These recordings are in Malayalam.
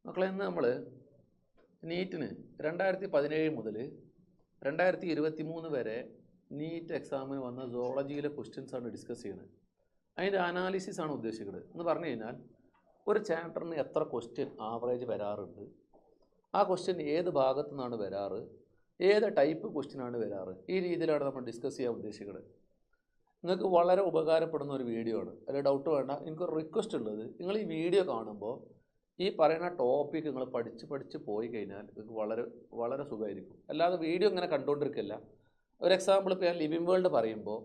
മക്കളെ ഇന്ന് നമ്മൾ നീറ്റിന് 2017 മുതൽ 2023 വരെ നീറ്റ് എക്സാമിന് വന്ന സോളജിയിലെ ക്വസ്റ്റ്യൻസാണ് ഡിസ്കസ് ചെയ്യുന്നത്. അതിൻ്റെ അനാലിസിസ് ആണ് ഉദ്ദേശിക്കുന്നത്. എന്ന് പറഞ്ഞു കഴിഞ്ഞാൽ ഒരു ചാപ്റ്ററിന് എത്ര ക്വസ്റ്റ്യൻ ആവറേജ് വരാറുണ്ട്, ആ ക്വസ്റ്റ്യൻ ഏത് ഭാഗത്തു നിന്നാണ് വരാറ്, ഏത് ടൈപ്പ് ക്വസ്റ്റ്യനാണ് വരാറ്, ഈ രീതിയിലാണ് നമ്മൾ ഡിസ്കസ് ചെയ്യാൻ ഉദ്ദേശിക്കുന്നത്. നിങ്ങൾക്ക് വളരെ ഉപകാരപ്പെടുന്ന ഒരു വീഡിയോ ആണ്, അതിൽ ഡൗട്ട് വേണ്ട. എനിക്കൊരു റിക്വസ്റ്റ് ഉള്ളത്, നിങ്ങൾ ഈ വീഡിയോ കാണുമ്പോൾ ഈ പറയുന്ന ടോപ്പിക്ക് നിങ്ങൾ പഠിച്ച് പോയി കഴിഞ്ഞാൽ നിങ്ങൾക്ക് വളരെ സുഖമായിരിക്കും. അല്ലാതെ വീഡിയോ ഇങ്ങനെ കണ്ടുകൊണ്ടിരിക്കില്ല. ഒരു എക്സാമ്പിൾ ഇപ്പോൾ ഞാൻ ലിവിങ് വേൾഡ് പറയുമ്പോൾ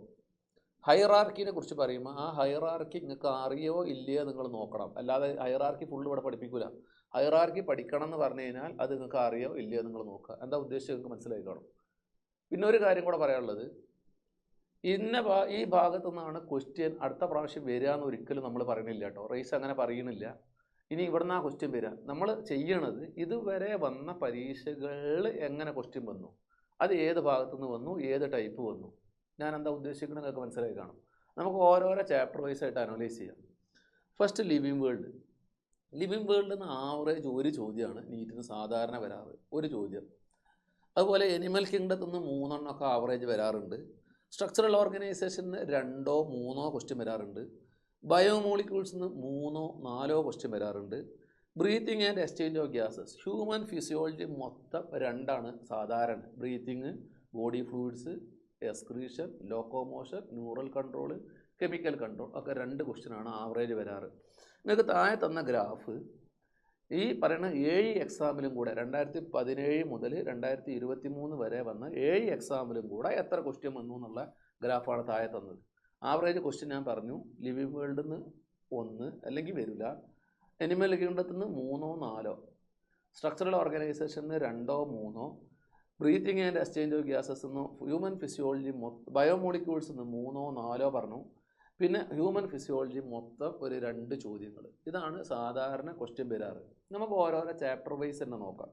ഹൈറാർക്കിനെ കുറിച്ച് പറയുമ്പോൾ ആ ഹൈറാർക്കി നിങ്ങൾക്ക് അറിയോ ഇല്ലയോ നിങ്ങൾ നോക്കണം. അല്ലാതെ ഹൈറാർക്കി ഫുള്ള് ഇവിടെ പഠിപ്പിക്കില്ല. ഹൈറാർക്കി പഠിക്കണം എന്ന് പറഞ്ഞു കഴിഞ്ഞാൽ അത് നിങ്ങൾക്ക് അറിയോ ഇല്ലയോ നിങ്ങൾ നോക്കുക. എന്താ ഉദ്ദേശിച്ച് നിങ്ങൾക്ക് മനസ്സിലായി കാണും. പിന്നെ ഒരു കാര്യം കൂടെ പറയാനുള്ളത്, ഈ ഭാഗത്തു നിന്നാണ് ക്വസ്റ്റ്യൻ അടുത്ത പ്രാവശ്യം വരിക എന്ന് ഒരിക്കലും നമ്മൾ പറയണില്ല കേട്ടോ. റേസ് അങ്ങനെ പറയണില്ല. ഇനി ഇവിടെ നിന്നാണ് ക്വസ്റ്റ്യൻ വരിക. നമ്മൾ ചെയ്യണത് ഇതുവരെ വന്ന പരീക്ഷകളിൽ എങ്ങനെ ക്വസ്റ്റ്യൻ വന്നു, അത് ഏത് ഭാഗത്തു നിന്ന് വന്നു, ഏത് ടൈപ്പ് വന്നു, ഞാൻ എന്താ ഉദ്ദേശിക്കുന്നത് നിങ്ങൾക്ക് മനസ്സിലായി കാണും. നമുക്ക് ഓരോരോ ചാപ്റ്റർ വൈസ് ആയിട്ട് അനലൈസ് ചെയ്യാം. First living world. ലിവിങ് വേൾഡിൽ നിന്ന് ആവറേജ് ഒരു ചോദ്യമാണ് നീറ്റിന് സാധാരണ വരാറ്, ഒരു ചോദ്യം. അതുപോലെ എനിമൽ കിങ്ഡത്തിൽ നിന്ന് 3 എണ്ണമൊക്കെ ആവറേജ് വരാറുണ്ട്. സ്ട്രക്ചറൽ ഓർഗനൈസേഷന് 2 or 3 ക്വസ്റ്റ്യൻ വരാറുണ്ട്. ബയോമോളിക്യൂൾസിൽ നിന്ന് 3 or 4 ക്വസ്റ്റ്യൻ വരാറുണ്ട്. Breathing and exchange of gases, human physiology മൊത്തം 2 സാധാരണ. Breathing, body fluids, excretion, locomotion, neural control, chemical control ഒക്കെ 2 ക്വസ്റ്റ്യനാണ് ആവറേജ് വരാറ്. നിങ്ങൾക്ക് താഴെ തന്ന ഗ്രാഫ് ഈ പറയുന്ന 7 എക്സാമിലും കൂടെ 2017 മുതൽ 2023 വരെ വന്ന 7 എക്സാമിലും കൂടെ എത്ര ക്വസ്റ്റ്യൻ വന്നു എന്നുള്ള ഗ്രാഫാണ് താഴെ തന്നത്. ആവറേജ് ക്വസ്റ്റ്യൻ ഞാൻ പറഞ്ഞു, ലിവിങ് വേൾഡിൽ നിന്ന് 1 അല്ലെങ്കിൽ വരില്ല, എനിമൽ കിങ്ഡത്തിൽ നിന്ന് 3 or 4, സ്ട്രക്ചറൽ ഓർഗനൈസേഷന് 2 or 3, breathing and exchange of gases നിന്ന്, ഹ്യൂമൻ ഫിസിയോളജി ബയോമോളിക്യൂൾസ് നിന്ന് 3 or 4 പറഞ്ഞു. പിന്നെ ഹ്യൂമൻ ഫിസിയോളജി മൊത്തം ഒരു 2 ചോദ്യങ്ങൾ. ഇതാണ് സാധാരണ ക്വസ്റ്റ്യൻ വരാറ്. നമുക്ക് ഓരോരോ ചാപ്റ്റർ വൈസ് തന്നെ നോക്കാം.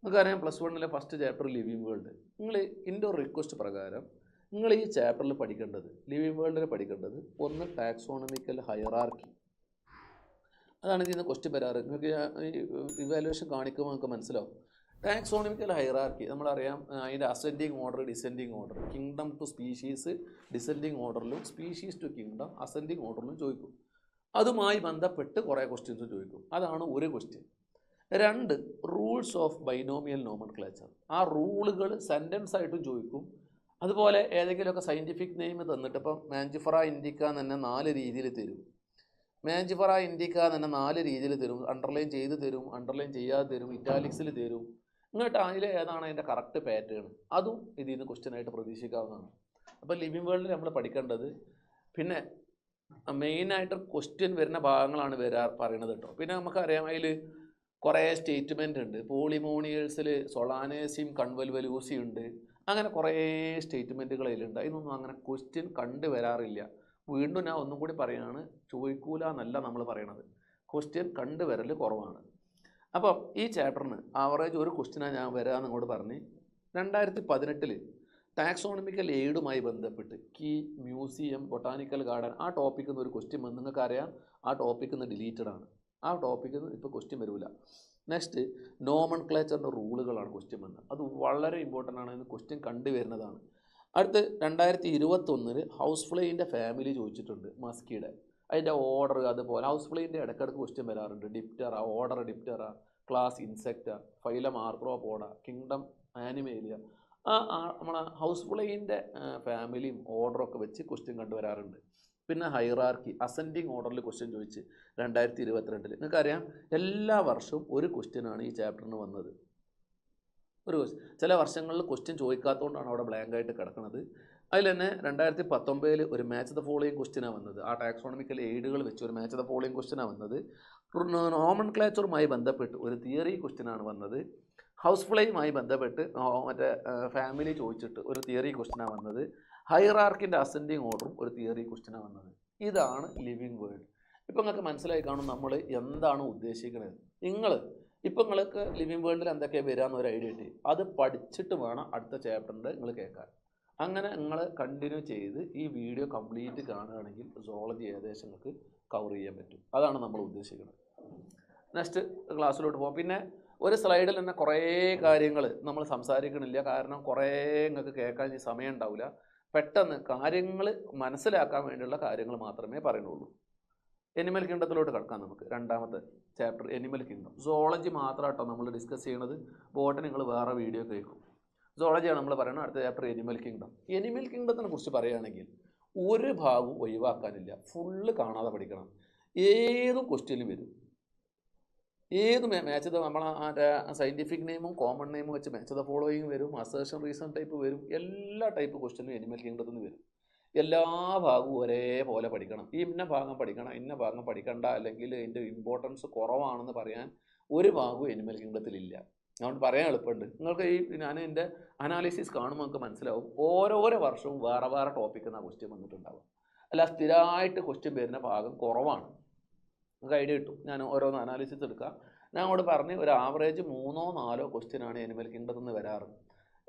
നമുക്കറിയാം +1 ഫസ്റ്റ് ചാപ്റ്റർ ലിവിങ് വേൾഡ്. നിങ്ങൾ എൻ്റെ ഒരു റിക്വസ്റ്റ് പ്രകാരം നിങ്ങൾ ഈ ചാപ്റ്ററിൽ പഠിക്കേണ്ടത്, ലിവിങ് വേൾഡിൽ പഠിക്കേണ്ടത് 1 ടാക്സോണമിക്കൽ ഹൈറാർക്കി. അതാണ് ഇതിൽ നിന്ന് ക്വസ്റ്റ്യൻ വരാറ്. നിങ്ങൾക്ക് ഇവാലുവേഷൻ കാണിക്കുമ്പോൾ നമുക്ക് മനസ്സിലാവും. ടാക്സോണമിക്കൽ ഹൈറാർക്കി നമ്മളറിയാം, അതിൻ്റെ ascending order, descending order, kingdom to species descending ഓർഡറിലും, സ്പീഷീസ് ടു കിങ്ഡം അസെൻഡിങ് ഓർഡറിലും ചോദിക്കും. അതുമായി ബന്ധപ്പെട്ട് കുറേ ക്വസ്റ്റ്യൻസ് ചോദിക്കും. അതാണ് ഒരു question. 2 rules of binomial nomenclature. ആ റൂളുകൾ സെൻറ്റൻസ് ആയിട്ടും ചോദിക്കും. അതുപോലെ ഏതെങ്കിലുമൊക്കെ സയൻറ്റിഫിക് നെയിം തന്നിട്ട്, ഇപ്പം മാഞ്ചിഫറ ഇൻഡിക്ക തന്നെ 4 രീതിയിൽ തരും. മാഞ്ചിഫറ ഇൻഡിക്ക തന്നെ 4 രീതിയിൽ തരും. അണ്ടർലൈൻ ചെയ്ത് തരും, അണ്ടർലൈൻ ചെയ്യാതെ തരും, ഇറ്റാലിക്സിൽ തരും. എന്നിട്ട് അതിൽ ഏതാണ് അതിൻ്റെ കറക്റ്റ് പാറ്റേൺ, അതും ഇതിൽ നിന്ന് ക്വസ്റ്റ്യൻ ആയിട്ട് പ്രതീക്ഷിക്കാവുന്നതാണ്. അപ്പോൾ ലിവിങ് വേൾഡിൽ നമ്മൾ പഠിക്കേണ്ടത്, പിന്നെ മെയിനായിട്ട് ക്വസ്റ്റ്യൻ വരുന്ന ഭാഗങ്ങളാണ് പറയണത് കേട്ടോ. പിന്നെ നമുക്കറിയാം അതിൽ കുറേ സ്റ്റേറ്റ്മെൻ്റ് ഉണ്ട്. പോളിമോണിയൽസിൽ സൊളാനേസിയും കൺവൽവലൂസിയും ഉണ്ട്. അങ്ങനെ കുറേ സ്റ്റേറ്റ്മെൻറ്റുകൾ അതിലുണ്ട്. അതിനൊന്നും അങ്ങനെ ക്വസ്റ്റ്യൻ കണ്ടുവരാറില്ല. വീണ്ടും ഞാൻ ഒന്നും കൂടി പറയുകയാണ്, ചോദിക്കൂല എന്നല്ല നമ്മൾ പറയണത്, ക്വസ്റ്റ്യൻ കണ്ടുവരൽ കുറവാണ്. അപ്പം ഈ ചാപ്റ്ററിന് ആവറേജ് ഒരു ക്വസ്റ്റ്യനാണ് ഞാൻ വരാമെന്ന് ഇങ്ങോട്ട് പറഞ്ഞ്. 2018 ടാക്സോണമിക്കൽ എയ്ഡുമായി ബന്ധപ്പെട്ട് കീ, മ്യൂസിയം, ബൊട്ടാനിക്കൽ ഗാർഡൻ, ആ ടോപ്പിക്കിൽ നിന്ന് ഒരു ക്വസ്റ്റ്യൻ വന്ന്, നിങ്ങൾക്കറിയാം ആ ടോപ്പിക്കിൽ നിന്ന് ഡിലീറ്റഡ് ആണ്. ആ ടോപ്പിക്കിൽ നിന്ന് ഇപ്പോൾ ക്വസ്റ്റ്യൻ വരില്ല. നെക്സ്റ്റ് നോമൻക്ലേച്ചറിൻ്റെ റൂളുകളാണ് ക്വസ്റ്റ്യൻ വന്നത്. അത് വളരെ ഇമ്പോർട്ടൻ്റ് ആണ്, ഇന്ന് ക്വസ്റ്റ്യൻ കണ്ടുവരുന്നതാണ്. അടുത്ത് 2021 ഹൗസ് ഫ്ലൈൻ്റെ ഫാമിലി ചോദിച്ചിട്ടുണ്ട്, മസ്കിയുടെ, അതിൻ്റെ ഓർഡർ. അതുപോലെ ഹൗസ് ഫ്ലൈൻ്റെ ഇടയ്ക്കിടയ്ക്ക് ക്വസ്റ്റ്യൻ വരാറുണ്ട്. Diptera, order Diptera, class Insecta, phylum Arthropoda, kingdom Animalia. നമ്മളെ ഹൗസ് ഫ്ലൈൻ്റെ ഫാമിലിയും ഓർഡറൊക്കെ വെച്ച് ക്വസ്റ്റ്യൻ കണ്ടുവരാറുണ്ട്. പിന്നെ ഹൈറാർക്കി, അസെൻഡിങ് ഓർഡറിൽ ക്വസ്റ്റ്യൻ ചോദിച്ച് 2022. നിങ്ങൾക്കറിയാം എല്ലാ വർഷവും ഒരു ക്വസ്റ്റ്യനാണ് ഈ ചാപ്റ്ററിന് വന്നത്. ഒരു ക്വസ്റ്റ്യൻ. ചില വർഷങ്ങളിൽ ക്വസ്റ്റ്യൻ ചോദിക്കാത്തതുകൊണ്ടാണ് അവിടെ ബ്ലാങ്ക് ആയിട്ട് കിടക്കുന്നത്. അതിൽ തന്നെ 2019 ഒരു മാച്ച് ദ ഫോളോയിങ് ക്വസ്റ്റ്യനാണ് വന്നത്. ആ ടാക്സോണമിക്കൽ എയ്ഡുകൾ വെച്ച് ഒരു മാച്ച് ദ ഫോളോയിങ് ക്വസ്റ്റ്യനാണ് വന്നത്. നോമൻക്ലേച്ചറുമായി ബന്ധപ്പെട്ട് ഒരു തിയറി ക്വസ്റ്റ്യനാണ് വന്നത്. ഹൗസ് ഫ്ലൈയുമായി ബന്ധപ്പെട്ട് മറ്റേ ഫാമിലി ചോദിച്ചിട്ട് ഒരു തിയറി ക്വസ്റ്റ്യനാണ് വന്നത്. ഹൈറാർക്കിൻ്റെ അസെൻഡിങ് ഓർഡറും ഒരു തിയറി ക്വസ്റ്റ്യനാണ് വന്നത്. ഇതാണ് ലിവിങ് വേൾഡ്. ഇപ്പം നിങ്ങൾക്ക് മനസ്സിലായി കാണും നമ്മൾ എന്താണ് ഉദ്ദേശിക്കുന്നത്. നിങ്ങൾക്ക് ലിവിങ് വേൾഡിൽ എന്തൊക്കെയാണ് വരികയെന്ന് ഒരു ഐഡിയ കിട്ടി. അത് പഠിച്ചിട്ട് വേണം അടുത്ത ചാപ്റ്ററിൻ്റെ നിങ്ങൾ കേൾക്കാൻ. അങ്ങനെ നിങ്ങൾ കണ്ടിന്യൂ ചെയ്ത് ഈ വീഡിയോ കംപ്ലീറ്റ് കാണുകയാണെങ്കിൽ സോളജി ഏകദേശം നിങ്ങൾക്ക് കവർ ചെയ്യാൻ പറ്റും. അതാണ് നമ്മൾ ഉദ്ദേശിക്കുന്നത്. നെക്സ്റ്റ് ക്ലാസ്സിലോട്ട് പോകാം. പിന്നെ ഒരു സ്ലൈഡിൽ തന്നെ കുറേ കാര്യങ്ങൾ നമ്മൾ സംസാരിക്കണില്ല, കാരണം കുറേ നിങ്ങൾക്ക് കേൾക്കാൻ സമയം ഉണ്ടാവില്ല. പെട്ടെന്ന് കാര്യങ്ങൾ മനസ്സിലാക്കാൻ വേണ്ടിയുള്ള കാര്യങ്ങൾ മാത്രമേ പറയുന്നുള്ളൂ. എനിമൽ കിങ്ഡത്തിലോട്ട് കിടക്കാം നമുക്ക്. രണ്ടാമത്തെ ചാപ്റ്റർ എനിമൽ കിങ്ഡം. സോളജി മാത്രമായിട്ടോ നമ്മൾ ഡിസ്കസ് ചെയ്യണത്. ബോട്ടണി നിങ്ങൾ വേറെ വീഡിയോ കേൾക്കും. സോളജിയാണ് നമ്മൾ പറയുന്നത്. അടുത്ത ചാപ്റ്റർ എനിമൽ കിങ്ഡം. എനിമൽ കിങ്ഡത്തിനെ കുറിച്ച് പറയുകയാണെങ്കിൽ ഒരു ഭാഗവും ഒഴിവാക്കാനില്ല, ഫുള്ള് കാണാതെ പഠിക്കണം. ഏതും ക്വസ്റ്റ്യനും വരും. ഏത് മാച്ച് നമ്മളെ സയൻറ്റിഫിക് നെയിമും കോമൺ നെയിമും വെച്ച് മാച്ച് ദ ഫോളോയിങ് വരും, അസേർഷൻ റീസൺ ടൈപ്പ് വരും, എല്ലാ ടൈപ്പ് ക്വസ്റ്റ്യനും എനിമൽ കിങ്ഡത്തിൽ നിന്ന് വരും. എല്ലാ ഭാഗവും ഒരേപോലെ പഠിക്കണം. ഇന്ന ഭാഗം പഠിക്കണം, ഇന്ന ഭാഗം പഠിക്കണ്ട, അല്ലെങ്കിൽ അതിൻ്റെ ഇമ്പോർട്ടൻസ് കുറവാണെന്ന് പറയാൻ ഒരു ഭാഗവും എനിമൽ കിങ്ഡത്തിലില്ല. അതുകൊണ്ട് പറയാൻ എളുപ്പമുണ്ട്. നിങ്ങൾക്ക് ഞാൻ എൻ്റെ അനാലിസിസ് കാണുമ്പോൾ നമുക്ക് മനസ്സിലാവും, ഓരോരോ വർഷവും വേറെ വേറെ ടോപ്പിക്ക് എന്നാണ് ക്വസ്റ്റ്യൻ വന്നിട്ടുണ്ടാവും. അല്ല, സ്ഥിരമായിട്ട് ക്വസ്റ്റ്യൻ വരുന്ന ഭാഗം കുറവാണ്. നമുക്ക് ഐഡിയ കിട്ടും. ഞാൻ ഓരോന്ന് അനാലിസിസ് എടുക്കാം. ഞാൻ അങ്ങോട്ട് പറഞ്ഞ് ഒരു ആവറേജ് 3-4 ക്വസ്റ്റ്യനാണ് എനിമൽ കിങ്ഡത്തിൽ നിന്ന് വരാറ്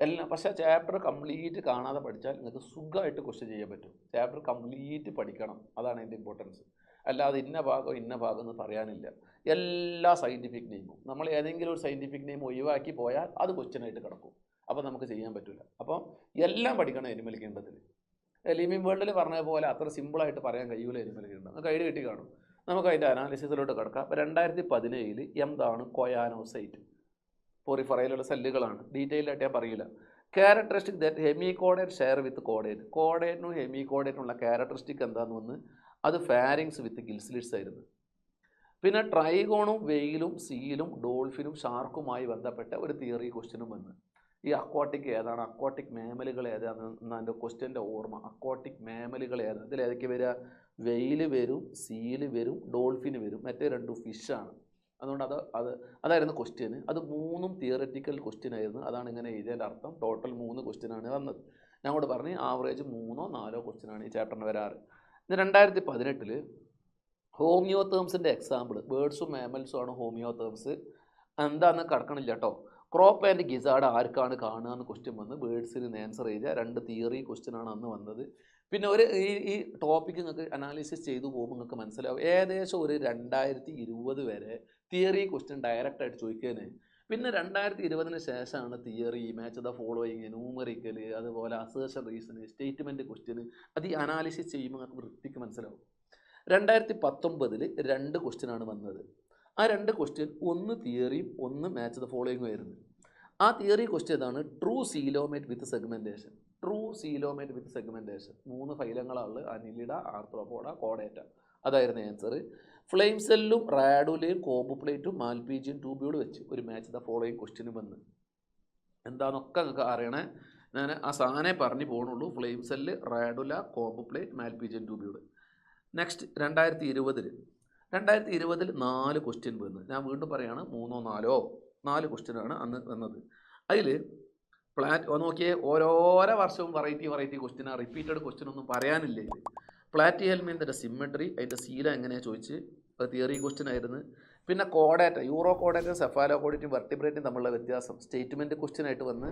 എല്ലാം. പക്ഷേ ചാപ്റ്റർ കംപ്ലീറ്റ് കാണാതെ പഠിച്ചാൽ നിങ്ങൾക്ക് സുഖമായിട്ട് ക്വസ്റ്റ്യൻ ചെയ്യാൻ പറ്റും. ചാപ്റ്റർ കംപ്ലീറ്റ് പഠിക്കണം, അതാണ് അതിൻ്റെ ഇമ്പോർട്ടൻസ്. അല്ലാതെ ഇന്ന ഭാഗം എന്ന് പറയാനില്ല. എല്ലാ സയൻറ്റിഫിക് നെയിമും നമ്മൾ ഏതെങ്കിലും ഒരു സയൻറ്റിഫിക് നെയിം ഒഴിവാക്കി പോയാൽ അത് ക്വസ്റ്റ്യനായിട്ട് കിടക്കും. അപ്പോൾ നമുക്ക് ചെയ്യാൻ പറ്റില്ല. അപ്പോൾ എല്ലാം പഠിക്കണം എനിമൽ കിങ്ഡത്തിൽ. ലിവിങ് വേൾഡിൽ പറഞ്ഞ പോലെ അത്ര സിമ്പിളായിട്ട് പറയാൻ കഴിയൂല എനിമൽ കിങ്ഡം. നമുക്ക് ഐഡിയ കിട്ടി കാണും. നമുക്ക് അതിൻ്റെ അനാലിസിസിലോട്ട് കിടക്കാം. 2017 എന്താണ് കൊയാനോസൈറ്റ്? പോറിഫറയിലുള്ള സെല്ലുകളാണ്. ഡീറ്റെയിൽ ആയിട്ട് ഞാൻ പറയില്ല. Characteristic that hemichordate share with കോഡേറ്റ്. കോഡേറ്റിനും ഹെമികോഡേറ്റിനുള്ള ക്യാരക്ടറിസ്റ്റിക് എന്താണെന്ന് വന്ന് അത് ഫാരിങ്സ് വിത്ത് ഗിൽസ്ലിറ്റ്സ് ആയിരുന്നു. പിന്നെ ട്രൈഗോണും വെയിലും സീലും ഡോൾഫിനും ഷാർക്കുമായി ബന്ധപ്പെട്ട ഒരു തിയറി ക്വസ്റ്റ്യനും വന്ന് ഈ അക്വാട്ടിക് ഏതാണ്, അക്വാട്ടിക് മേമലുകൾ ഏതാണെന്ന് എൻ്റെ ക്വസ്റ്റ്യൻ്റെ ഓർമ്മ. അക്വാട്ടിക് മേമലുകൾ ഏതാണ്? ഇതിൽ ഏതൊക്കെ വരിക? വെയിൽ വരും, സീല് വരും, ഡോൾഫിന് വരും, മറ്റേ രണ്ടും ഫിഷാണ്. അതുകൊണ്ട് അതായിരുന്നു ക്വസ്റ്റ്യന്. അത് 3 തിയററ്റിക്കൽ ക്വസ്റ്റ്യൻ ആയിരുന്നു. അതാണ് ഇങ്ങനെ എഴുതിയതിൻ്റെ അർത്ഥം. ടോട്ടൽ 3 ക്വസ്റ്റ്യനാണ് വന്നത്. ഞാൻ കൂടെ പറഞ്ഞ് ആവറേജ് 3-4 ക്വസ്റ്റ്യനാണ് ഈ ചാപ്റ്ററിന് വരാറ്. ഇത് 2018 ഹോമിയോ ടേംസിൻ്റെ എക്സാമ്പിൾ. ബേർഡ്സും മാമൽസും ആണ് ഹോമിയോ ടേംസ്. എന്താണെന്ന് കിടക്കണില്ല കേട്ടോ. ക്രോപ്പ് ആൻഡ് ഗിസാർഡ് ആർക്കാണ് കാണുക എന്ന് ക്വസ്റ്റ്യൻ വന്ന് ബേർഡ്സിന് ആൻസർ ചെയ്ത 2 തിയറി ക്വസ്റ്റ്യനാണ് അന്ന് വന്നത്. പിന്നെ ഈ ടോപ്പിക്ക് നിങ്ങൾക്ക് അനാലിസിസ് ചെയ്തു പോകുമ്പോൾ നിങ്ങൾക്ക് മനസ്സിലാവും, ഏകദേശം ഒരു 2020 വരെ തിയറി ക്വസ്റ്റ്യൻ ഡയറക്റ്റായിട്ട് ചോദിക്കാൻ. പിന്നെ 2020 ശേഷമാണ് theory, match the following, numerical, അതുപോലെ അസേർഷൻ റീസൺ, സ്റ്റേറ്റ്മെൻറ്റ് ക്വസ്റ്റ്യൻ. അത് ഈ അനാലിസിസ് ചെയ്യുമ്പോൾ നിങ്ങൾക്ക് വൃത്തിക്ക് മനസ്സിലാവും. 2019 2 ക്വസ്റ്റ്യനാണ് വന്നത്. ആ 2 ക്വസ്റ്റ്യൻ, ഒന്ന് തിയറിയും ഒന്ന് മാച്ച് ദ ഫോളോയിങ്ങും ആയിരുന്നു. ആ തിയറി ക്വസ്റ്റ്യൻ ഇതാണ്: ട്രൂ സീലോമേറ്റ് വിത്ത് സെഗ്മെൻറ്റേഷൻ. ട്രൂ സീലോമേറ്റ് വിത്ത് സെഗ്മെൻറ്റേഷൻ. 3 ഫൈലങ്ങളാണ്: അനിലിഡ, ആർത്രോപോഡ, കോഡേറ്റ. അതായിരുന്നു ആൻസർ. ഫ്ലെയിം സെല്ലും റാഡുലയും കോമ്പുപ്ലേറ്റും മാൽപീജിയൻ ട്യൂബ്യൂൾ വെച്ച് ഒരു മാച്ച് ദ ഫോളോയിങ് ക്വസ്റ്റ്യന് വന്ന്. എന്താണെന്നൊക്കെ നിങ്ങൾക്ക് അറിയണേ. ഞാൻ ആ സാധനമേ പറഞ്ഞു പോകണുള്ളൂ. Flame cell, radula, comb plate, Malpighian tubule. Next 2020 4 question വന്ന്. ഞാൻ വീണ്ടും പറയുകയാണ്, 3-4 ക്വസ്റ്റ്യനാണ് അന്ന് വന്നത്. അതിൽ നോക്കിയേ, ഓരോരോ വർഷവും വെറൈറ്റി ക്വസ്റ്റ്യനാണ്. റിപ്പീറ്റഡ് ക്വസ്റ്റ്യൻ ഒന്നും പറയാനില്ല. ഇത് പ്ലാറ്റിഹെൽമിൻ്റെ സിമ്മട്രി, അതിൻ്റെ സീല എങ്ങനെയാണ് ചോദിച്ച്, അത് തിയറി ക്വസ്റ്റ്യൻ ആയിരുന്നു. പിന്നെ കോഡേറ്റ, യൂറോ കോഡേറ്റും സെഫാലോ കോഡേറ്റും വെർട്ടിബ്രേറ്റും തമ്മിലുള്ള വ്യത്യാസം സ്റ്റേറ്റ്മെൻറ്റ് ക്വസ്റ്റ്യൻ ആയിട്ട് വന്ന്.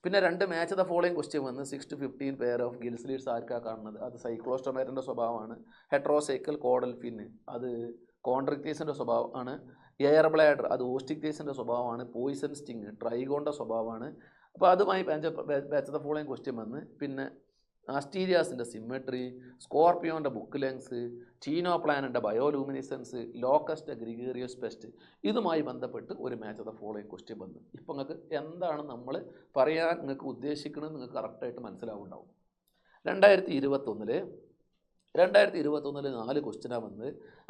പിന്നെ 2 മാച്ച് ദ ഫോളോയിങ് ക്വസ്റ്റ്യൻ വന്ന്. 6 to 15 പെയർ ഓഫ് ഗിൽസ്ലിറ്റ്സ് ആർക്കാണ് കാണുന്നത്? അത് സൈക്ലോസ്റ്റോമേറ്റിൻ്റെ സ്വഭാവമാണ്. ഹെട്രോസൈക്കിൾ കോഡൽ ഫിന്ന് അത് കോൺട്രിക്റ്റീസിൻ്റെ സ്വഭാവമാണ്. എയർ ബ്ലാഡർ അത് ഓസ്റ്റിക്റ്റീസിൻ്റെ സ്വഭാവമാണ്. പോയിസൺ സ്റ്റിങ് ട്രൈഗോണിൻ്റെ സ്വഭാവമാണ്. അപ്പോൾ അതുമായി മാച്ച് ദ ഫോളോയിങ് ക്വസ്റ്റ്യൻ വന്ന്. പിന്നെ ആസ്റ്റീരിയാസിൻ്റെ സിമ്മട്രി, സ്കോർപ്പിയോൻ്റെ ബുക്ക് ലെങ്സ്, ടീനോപ്ലാനിൻ്റെ ബയോലൂമിനിസൻസ്, ലോക്കസ്റ്റ് ഗ്രിഗേറിയസ് പെസ്റ്റ്, ഇതുമായി ബന്ധപ്പെട്ട് ഒരു മാച്ച് ദ ഫോളോയിങ് ക്വസ്റ്റ്യൻ വന്നു. ഇപ്പം നിങ്ങൾക്ക് എന്താണ് നമ്മൾ പറയാൻ നിങ്ങൾക്ക് ഉദ്ദേശിക്കുന്നത് നിങ്ങൾക്ക് കറക്റ്റായിട്ട് മനസ്സിലാവുണ്ടാവും. 2021 4 ക്വസ്റ്റ്യനാണ് വന്ന്.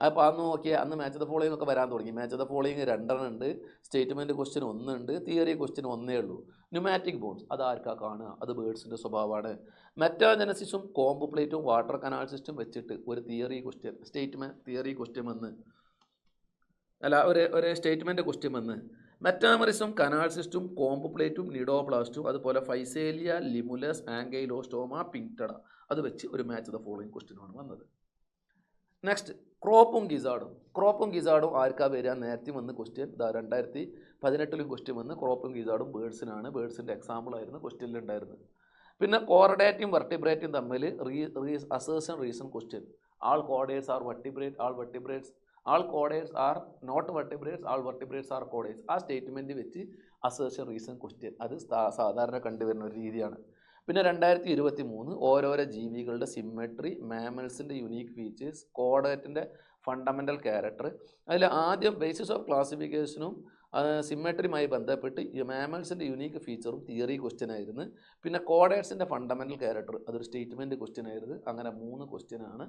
അപ്പോൾ അന്ന് നോക്കിയാൽ അന്ന് മാച്ച് ദ ഫോളോയിങ് ഒക്കെ വരാൻ തുടങ്ങി. മാച്ച് ദ ഫോളോയിങ് 2 ഉണ്ട്, സ്റ്റേറ്റ്മെൻറ്റ് ക്വസ്റ്റ്യൻ 1 ഉണ്ട്, തിയറി ക്വസ്റ്റ്യൻ 1 ഉള്ളൂ. ന്യൂമാറ്റിക് ബോൺസ് അത് ആർക്കാണ് കാണുക? അത് ബേർഡ്സിൻ്റെ സ്വഭാവമാണ്. മെറ്റാജനസിസും കോമ്പുപ്ലേറ്റും വാട്ടർ കനാൽ സിസ്റ്റം വെച്ചിട്ട് ഒരു തിയറി ക്വസ്റ്റ്യൻ, തിയറി ക്വസ്റ്റ്യൻ വന്ന്. അല്ല, ഒരു സ്റ്റേറ്റ്മെൻറ്റ് ക്വസ്റ്റ്യൻ വന്ന്. മെറ്റാമറിസും കനാൽ സിസ്റ്റും കോമ്പുപ്ലേറ്റും നിഡോപ്ലാസ്റ്റും അതുപോലെ ഫൈസേലിയ, ലിമുലസ്, ആങ്കൈലോസ്റ്റോമ, പിങ്ടഡ അത് വെച്ച് ഒരു മാച്ച് ദ ഫോളോയിങ് ക്വസ്റ്റ്യനാണ് വന്നത്. നെക്സ്റ്റ് ക്രോപ്പും ഗിസാർഡും ആർക്കാ വരിക? നേരത്തെ വന്ന് ക്വസ്റ്റ്യൻ 2018 ക്വസ്റ്റ്യൻ വന്ന്. ക്രോപ്പും ഗിസാർഡും ബേർഡ്സിനാണ്. ബേർഡ്സിൻ്റെ എക്സാമ്പിളായിരുന്നു ക്വസ്റ്റ്യനിലുണ്ടായിരുന്നത്. പിന്നെ കോർഡേറ്റും വെർട്ടിബ്രേറ്റും തമ്മിൽ assertion reason question. All chordates are vertebrate, all vertebrates all chordates are not vertebrates, all vertebrates are chordates. ആ സ്റ്റേറ്റ്മെൻറ്റ് വെച്ച് അസേർഷൻ റീസൺ ക്വസ്റ്റ്യൻ, അത് സാധാരണ കണ്ടുവരുന്ന ഒരു രീതിയാണ്. പിന്നെ 2023 ഓരോരോ ജീവികളുടെ സിമ്മെട്രി, മാമൽസിൻ്റെ യുണീക്ക് ഫീച്ചേഴ്സ്, കോഡേറ്റിൻ്റെ ഫണ്ടമെൻ്റൽ ക്യാരക്ടർ. അതിൽ ആദ്യം ബേസിസ് ഓഫ് ക്ലാസിഫിക്കേഷനും സിമ്മെട്രിയുമായി ബന്ധപ്പെട്ട് മാമൽസിൻ്റെ യുണീക്ക് ഫീച്ചറും തിയറി ക്വസ്റ്റ്യൻ ആയിരുന്നു. പിന്നെ കോഡേറ്റ്സിൻ്റെ ഫണ്ടമെൻ്റൽ ക്യാരക്ടർ അതൊരു സ്റ്റേറ്റ്മെൻറ്റ് ക്വസ്റ്റ്യൻ ആയിരുന്നു. അങ്ങനെ 3 ക്വസ്റ്റ്യനാണ്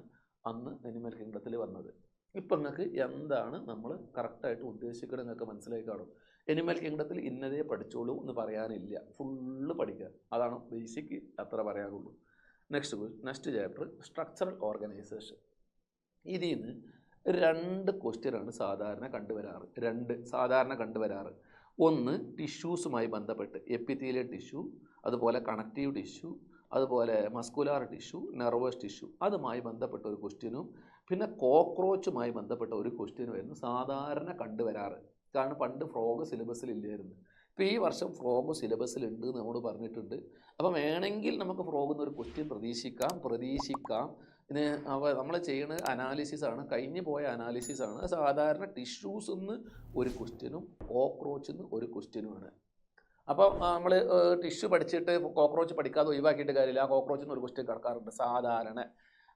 അന്ന് അനിമൽ കിങ്ഡത്തിൽ വന്നത്. ഇപ്പം നിങ്ങൾക്ക് എന്താണ് നമ്മൾ കറക്റ്റായിട്ട് ഉദ്ദേശിക്കുന്നത് നിങ്ങൾക്ക് മനസ്സിലായി കാണും. അനിമൽ കിങ്ഡത്തിൽ ഇന്നതേ പഠിച്ചോളൂ എന്ന് പറയാനില്ല, ഫുള്ള് പഠിക്കുക, അതാണ് ബേസിക്, അത്ര പറയാനുള്ളൂ. Next chapter structural organisation. ഇതിൽ നിന്ന് 2 ക്വസ്റ്റ്യനാണ് സാധാരണ കണ്ടുവരാറ്. ഒന്ന് ടിഷ്യൂസുമായി ബന്ധപ്പെട്ട് എപ്പിത്തീലിയൽ ടിഷ്യൂ, അതുപോലെ കണക്റ്റീവ് ടിഷ്യൂ, അതുപോലെ മസ്കുലാർ ടിഷ്യൂ, നെർവസ് ടിഷ്യൂ, അതുമായി ബന്ധപ്പെട്ട ഒരു ക്വസ്റ്റ്യനും പിന്നെ കോക്രോച്ചുമായി ബന്ധപ്പെട്ട ഒരു ക്വസ്റ്റ്യനുമായിരുന്നു സാധാരണ കണ്ടുവരാറ്. കാരണം പണ്ട് ഫ്രോഗ് സിലബസിലില്ലായിരുന്നു. ഇപ്പോൾ ഈ വർഷം ഫ്രോഗ് സിലബസിലുണ്ട് എന്ന് നമ്മൾ പറഞ്ഞിട്ടുണ്ട്. അപ്പം വേണമെങ്കിൽ നമുക്ക് ഫ്രോഗിൽ നിന്ന് ഒരു ക്വസ്റ്റ്യൻ പ്രതീക്ഷിക്കാം. ഇത് നമ്മൾ ചെയ്യുന്ന അനാലിസിസാണ്, കഴിഞ്ഞു പോയ അനാലിസിസാണ്. സാധാരണ ടിഷ്യൂസിൽ നിന്ന് ഒരു ക്വസ്റ്റ്യനും കോക്രോച്ചിൽ നിന്ന് ഒരു ക്വസ്റ്റ്യനുമാണ്. അപ്പം നമ്മൾ ടിഷ്യൂ പഠിച്ചിട്ട് കോക്രോച്ച് പഠിക്കാതെ ഒഴിവാക്കിയിട്ട് കാര്യമില്ല. ആ കോക്രോച്ചിൽ നിന്ന് ഒരു ക്വസ്റ്റ്യൻ കിടക്കാറുണ്ട് സാധാരണ.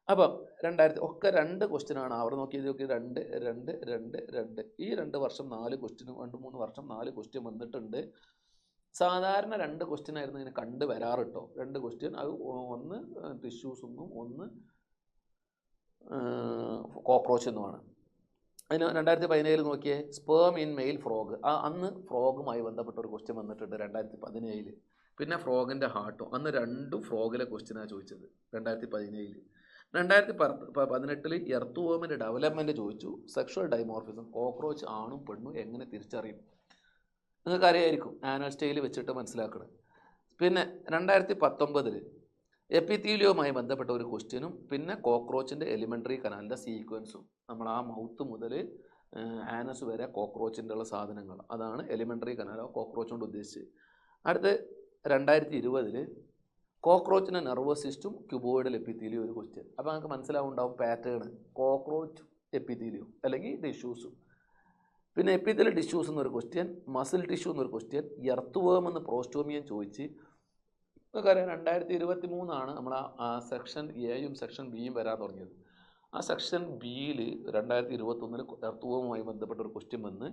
അപ്പം 2 ക്വസ്റ്റ്യനാണ്. അവിടെ നോക്കി 2. ഈ 2 വർഷം 4 ക്വസ്റ്റ്യനും 2-3 വർഷം 4 ക്വസ്റ്റ്യൻ വന്നിട്ടുണ്ട്. സാധാരണ 2 ക്വസ്റ്റ്യനായിരുന്നു ഇതിന് കണ്ടുവരാറ് കേട്ടോ. 2 ക്വസ്റ്റ്യൻ, അത് ഒന്ന് ടിഷ്യൂസെന്നും ഒന്ന് കോക്രോച്ച് എന്നുമാണ്. അതിന് 2017 നോക്കിയേ, സ്പേം ഇൻ മെയിൽ ഫ്രോഗ്. അന്ന് ഫ്രോഗുമായി ബന്ധപ്പെട്ട ഒരു ക്വസ്റ്റ്യൻ വന്നിട്ടുണ്ട് 2017. പിന്നെ ഫ്രോഗിൻ്റെ ഹാർട്ടോ, അന്ന് 2 ഫ്രോഗിലെ ക്വസ്റ്റ്യനാണ് ചോദിച്ചത് 2017. 2018 എർത്ത് വോമിൻ്റെ ഡെവലപ്മെൻറ്റ് ചോദിച്ചു. സെക്ഷൽ ഡൈമോർഫിസം, കോക്രോച്ച് ആണും പെണ്ണും എങ്ങനെ തിരിച്ചറിയും നിങ്ങൾക്ക് അറിയായിരിക്കും, ആനുവൽ സ്റ്റേയിൽ വെച്ചിട്ട് മനസ്സിലാക്കണം. പിന്നെ 2019 എപ്പിത്തീലിയവുമായി ബന്ധപ്പെട്ട ഒരു ക്വസ്റ്റ്യനും പിന്നെ കോക്രോച്ചിൻ്റെ എലിമെൻ്ററി കനാലിൻ്റെ സീക്വൻസും. നമ്മൾ ആ മൗത്ത് മുതൽ ആനസ് വരെ കോക്രോച്ചിൻ്റെ ഉള്ള സാധനങ്ങൾ, അതാണ് എലിമെൻ്ററി കനാലോ കോക്രോച്ച് കൊണ്ട് ഉദ്ദേശിച്ച്. അടുത്ത് 2020 കോക്രോച്ചിൻ്റെ നെർവസ് സിസ്റ്റം, ക്യൂബോയിഡൽ എപ്പിത്തീലിയോ ഒരു ക്വസ്റ്റ്യൻ. അപ്പോൾ നമുക്ക് മനസ്സിലാവുണ്ടാവും പാറ്റേൺ, കോക്രോച്ച് എപ്പിത്തീലിയോ അല്ലെങ്കിൽ ടിഷ്യൂസും. പിന്നെ എപ്പിത്തീലിയൽ ടിഷ്യൂസ് എന്നൊരു ക്വസ്റ്റ്യൻ, മസിൽ ടിഷ്യൂ എന്നൊരു ക്വസ്റ്റ്യൻ, എർത്ത് വേം എന്ന് പ്രോസ്റ്റോമിയം ചോദിച്ച്. നമുക്കറിയാം 2023 നമ്മൾ ആ സെക്ഷൻ എയും സെക്ഷൻ ബിയും വരാൻ തുടങ്ങിയത്. ആ സെക്ഷൻ ബിയിൽ 2021 എർത്ത് വേമുമായി ബന്ധപ്പെട്ട ഒരു ക്വസ്റ്റ്യൻ വന്ന്,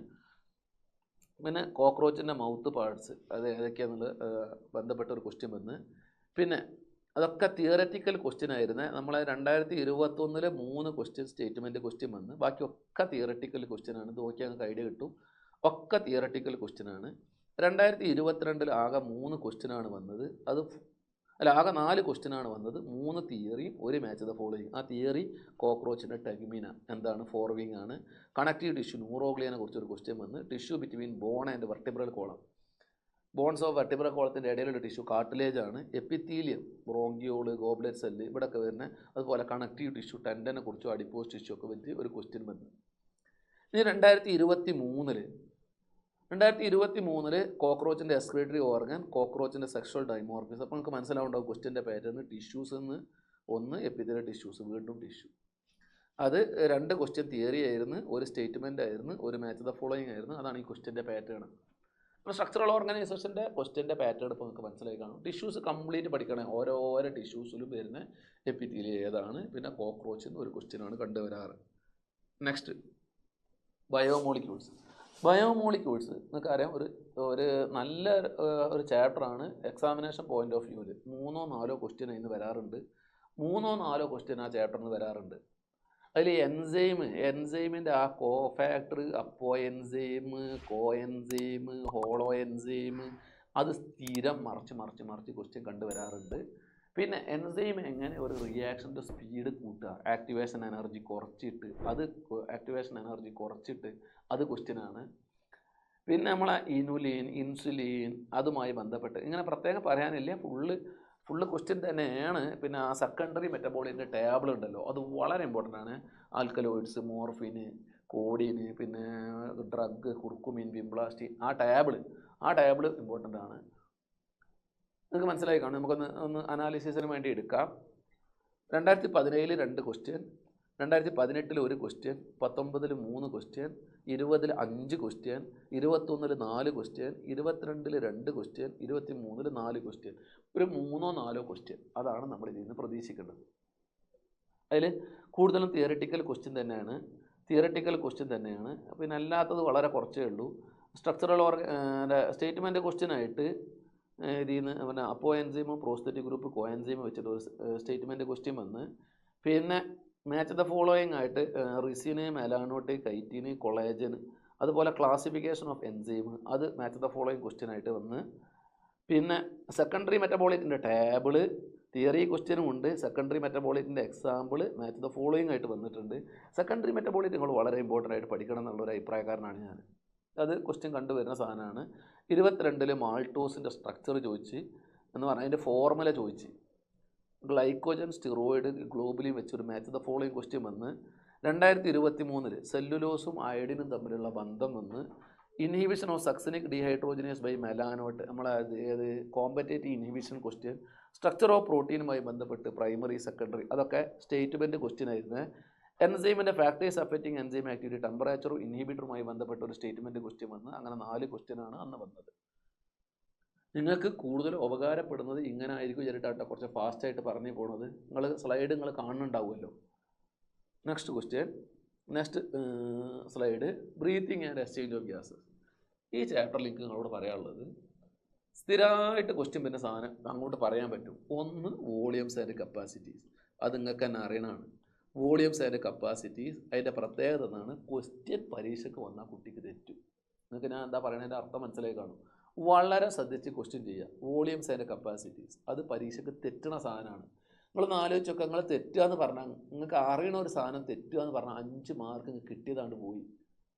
പിന്നെ കോക്രോച്ചിൻ്റെ മൗത്ത് പാർട്സ് അത് ഏതൊക്കെയാണെന്നുള്ള ബന്ധപ്പെട്ട ഒരു ക്വസ്റ്റ്യൻ വന്ന്. പിന്നെ അതൊക്കെ തിയററ്റിക്കൽ ക്വസ്റ്റ്യൻ ആയിരുന്നു. നമ്മളെ 2021 3 ക്വസ്റ്റ്യൻ സ്റ്റേറ്റ്മെൻറ്റ് ക്വസ്റ്റ്യൻ വന്ന്, ബാക്കിയൊക്കെ തിയററ്റിക്കൽ ക്വസ്റ്റ്യനാണ്. ഇത് നോക്കിയാൽ നമുക്ക് ഐഡിയ കിട്ടും, ഒക്കെ തിയററ്റിക്കൽ ക്വസ്റ്റ്യനാണ്. 2022 ആകെ 3 ക്വസ്റ്റ്യനാണ് വന്നത്. ആകെ 4 ക്വസ്റ്റ്യനാണ് വന്നത്. 3 തിയറിയും 1 മാച്ച് ദ ഫോളോയിങ്. ആ തിയറി കോക്രോച്ചിൻ്റെ ടെഗ്മിന എന്താണ്, ഫോർവിങ് ആണ്. കണക്റ്റീവ് ടിഷ്യൂ ന്യൂറോഗ്ലിയനെ കുറിച്ചൊരു ക്വസ്റ്റ്യൻ വന്ന്. Tissue between bone and vertebral column, bones of vertebral കോളത്തിൻ്റെ ഇടയിലുള്ള ടിഷ്യൂ കാർട്ടിലേജ് ആണ്. എപ്പിത്തീലിയം, ബ്രോങ്കിയോള്, ഗോബ്ലെറ്റ് സെല്ല് ഇവിടെയൊക്കെ വരുന്നത്. അതുപോലെ കണക്റ്റീവ് ടിഷ്യൂ ടെൻഡനെ കുറിച്ചും അഡിപ്പോസ് ടിഷ്യൂ ഒക്കെ വെച്ച് ഒരു ക്വസ്റ്റ്യൻ വന്നു. ഇനി 2023 കോക്രോച്ചിൻ്റെ എക്സ്ക്രീറ്ററി ഓർഗൻ, കോക്രോച്ചിൻ്റെ സെക്ഷൽ ഡൈമോർഫിസം. അപ്പോൾ നമുക്ക് മനസ്സിലാവുണ്ടാവും ക്വസ്റ്റ്യൻ്റെ പാറ്റേൺ. ടിഷ്യൂസ് എന്ന് ഒന്ന് എപ്പിത്തീലിയൽ ടിഷ്യൂസ്, വീണ്ടും ടിഷ്യൂ. അത് 2 ക്വസ്റ്റ്യൻ തിയറി ആയിരുന്നു, 1 സ്റ്റേറ്റ്മെൻ്റ് ആയിരുന്നു, 1 മാച്ച് ദ ഫോളോയിങ് ആയിരുന്നു. അതാണ് ഈ ക്വസ്റ്റ്യൻ്റെ പാറ്റേൺ. അപ്പോൾ സ്ട്രക്ചറൽ ഓർഗനൈസേഷൻ്റെ ക്വസ്റ്റ്യൻ്റെ പാറ്റേൺ ഇപ്പോൾ നമുക്ക് മനസ്സിലായി കാണും. ടിഷ്യൂസ് കംപ്ലീറ്റ് പഠിക്കണേ, ഓരോരോ ടിഷ്യൂസിലും വരുന്ന എപ്പിത്തീലിയം ഏതാണ്. പിന്നെ കോക്രോച്ചിൽ നിന്ന് ഒരു ക്വസ്റ്റ്യനാണ് കണ്ടുവരാറ്. Next biomolecules. ബയോമോളിക്യൂൾസ് നിങ്ങൾക്കറിയാം ഒരു നല്ല ഒരു ചാപ്റ്ററാണ്. എക്സാമിനേഷൻ പോയിൻ്റ് ഓഫ് വ്യൂവിൽ 3-4 ക്വസ്റ്റ്യൻ അതിന് വരാറുണ്ട്. 3-4 ക്വസ്റ്റ്യൻ ആ ചാപ്റ്ററിൽ നിന്ന് വരാറുണ്ട്. അതിൽ എൻസൈമിൻ്റെ ആ കോ ഫാക്ടർ, അപ്പോ എൻസൈം, കോ എൻസൈം, ഹോളോ എൻസൈം, അത് സ്ഥിരം മറിച്ച് ക്വസ്റ്റ്യൻ കണ്ടുവരാറുണ്ട്. പിന്നെ എൻസൈം എങ്ങനെ ഒരു റിയാക്ഷൻ്റെ സ്പീഡ് കൂട്ടുക, ആക്ടിവേഷൻ എനർജി കുറച്ചിട്ട് അത് ക്വസ്റ്റ്യനാണ്. പിന്നെ നമ്മളെ ഇൻസുലിൻ അതുമായി ബന്ധപ്പെട്ട് ഇങ്ങനെ പ്രത്യേകം പറയാനില്ല, ഫുള്ള് ക്വസ്റ്റ്യൻ തന്നെയാണ്. പിന്നെ ആ സെക്കൻഡറി മെറ്റബോളിൻ്റെ ടേബിൾ ഉണ്ടല്ലോ, അത് വളരെ ഇമ്പോർട്ടൻ്റ് ആണ്. ആൽക്കലോയിഡ്സ്, മോർഫിന്, കോഡിന്, പിന്നെ ഡ്രഗ്, കുർക്കുമിൻ, വിംബ്ലാസ്റ്റിൻ, ആ ടേബിൾ ഇമ്പോർട്ടൻ്റ് ആണ്. നിങ്ങൾക്ക് മനസ്സിലായി കാണും. നമുക്കൊന്ന് അനാലിസിസിന് വേണ്ടി എടുക്കാം. 2017 2 ക്വസ്റ്റ്യൻ, 2018 ഒരു question, 19 3 question, 20 5 question, 21 4 question, 22 2 question, 23 4 question. ഒരു 3 4 ക്വസ്റ്റ്യൻ. അതാണ് നമ്മൾ ഇതിൽ നിന്ന് പ്രതീക്ഷിക്കേണ്ടത്. അതിൽ കൂടുതലും തിയറിറ്റിക്കൽ ക്വസ്റ്റ്യൻ തന്നെയാണ്. പിന്നെ അല്ലാത്തത് വളരെ കുറച്ചേ ഉള്ളൂ. സ്ട്രക്ചറൽ സ്റ്റേറ്റ്മെൻറ്റ് ക്വസ്റ്റ്യനായിട്ട് ഇതിൽ നിന്ന് പിന്നെ അപ്പോ എൻസൈമും പ്രോസ്തെറ്റിക് ഗ്രൂപ്പ് കോ എൻസൈമും വെച്ചിട്ട് ഒരു സ്റ്റേറ്റ്മെൻറ്റ് ക്വസ്റ്റ്യൻ വന്ന്, പിന്നെ മാച്ച് ദ ഫോളോയിങ് ആയിട്ട് റിസിന്, മെലാനോട്ട്, കൈറ്റിന്, കൊളേജൻ, അതുപോലെ ക്ലാസിഫിക്കേഷൻ ഓഫ് എൻസൈം, അത് മാച്ച് ദ ഫോളോയിങ് ക്വസ്റ്റ്യൻ ആയിട്ട് വന്ന്, പിന്നെ സെക്കൻഡറി മെറ്റബോളിറ്റിൻ്റെ ടേബിള് തിയറി ക്വസ്റ്റ്യനും ഉണ്ട്. സെക്കൻഡറി മെറ്റബോളിറ്റിൻ്റെ എക്സാമ്പിൾ മാച്ച് ദ ഫോളോയിങ് ആയിട്ട് വന്നിട്ടുണ്ട്. സെക്കൻഡറി മെറ്റബോളിറ്റ് നിങ്ങൾ വളരെ ഇമ്പോർട്ടൻ്റ് ആയിട്ട് പഠിക്കണം എന്നുള്ളൊരു അഭിപ്രായക്കാരനാണ് ഞാൻ. അത് ക്വസ്റ്റ്യൻ കണ്ടുവരുന്ന സാധനമാണ്. 22 മാൾട്ടോസിൻ്റെ സ്ട്രക്ചർ ചോദിച്ച് എന്ന് പറഞ്ഞാൽ അതിൻ്റെ ഫോർമുല ചോദിച്ച്, ഗ്ലൈക്കോജൻ, സ്റ്റിറോയിഡ്, ഗ്ലോബുലിൻ വെച്ചൊരു മാച്ച് ദ ഫോളോയിങ് ക്വസ്റ്റ്യൻ വന്ന്, 2023 സെല്ലുലോസും അയഡിനും തമ്മിലുള്ള ബന്ധം വന്ന്, inhibition of succinic dehydrogenase by malonate, നമ്മളെ ഏത് competitive inhibition question, structure of പ്രോട്ടീനുമായി ബന്ധപ്പെട്ട് പ്രൈമറി, സെക്കൻഡറി, അതൊക്കെ സ്റ്റേറ്റ്മെൻറ്റ് ക്വസ്റ്റ്യൻ ആയിരുന്നു. എൻസൈമിൻ്റെ ഫാക്ടേഴ്സ് അഫക്റ്റിംഗ് എൻസൈം ആക്ടിവിറ്റി, ടെമ്പറേച്ചറും ഇൻഹിബിറ്ററുമായി ബന്ധപ്പെട്ട ഒരു സ്റ്റേറ്റ്മെൻറ്റ് ക്വസ്റ്റ്യൻ വന്ന്, അങ്ങനെ 4 ക്വസ്റ്റ്യനാണ് അന്ന് വന്നത്. നിങ്ങൾക്ക് കൂടുതൽ ഉപകാരപ്പെടുന്നത് ഇങ്ങനെ ആയിരിക്കും വിചാരിട്ടാട്ടോ കുറച്ച് ഫാസ്റ്റായിട്ട് പറഞ്ഞു പോകുന്നത്. സ്ലൈഡ് നിങ്ങൾ കാണുന്നുണ്ടാവുമല്ലോ. Next slide breathing and exchange of gases. ഈ ചാപ്റ്ററിൽ എനിക്ക് നിങ്ങളോട് പറയാനുള്ളത്, സ്ഥിരമായിട്ട് ക്വസ്റ്റ്യൻ പിന്നെ സാധനം അങ്ങോട്ട് പറയാൻ പറ്റും. ഒന്ന് വോളിയംസ് ആൻഡ് കപ്പാസിറ്റീസ്. അത് നിങ്ങൾക്ക് തന്നെ അറിയണമാണ്. വോളിയംസ് ആൻഡ് കപ്പാസിറ്റീസ് അതിൻ്റെ പ്രത്യേകത എന്നാണ്, ക്വസ്റ്റ്യൻ പരീക്ഷയ്ക്ക് വന്നാൽ കുട്ടിക്ക് തെറ്റും. നിങ്ങൾക്ക് ഞാൻ എന്താ പറയണതിൻ്റെ അർത്ഥം മനസ്സിലായി കാണും. വളരെ ശ്രദ്ധിച്ച് ക്വസ്റ്റ്യൻ ചെയ്യുക. വോളിയംസ് ആൻഡ് കപ്പാസിറ്റീസ് അത് പരീക്ഷയ്ക്ക് തെറ്റണ സാധനമാണ്. നിങ്ങളൊന്ന് ആലോചിച്ചൊക്കെ, നിങ്ങൾ തെറ്റുക എന്ന് പറഞ്ഞാൽ, നിങ്ങൾക്ക് അറിയണ ഒരു സാധനം തെറ്റുക എന്ന് പറഞ്ഞാൽ 5 മാർക്ക് നിങ്ങൾക്ക് കിട്ടിയതാണ്ട് പോയി.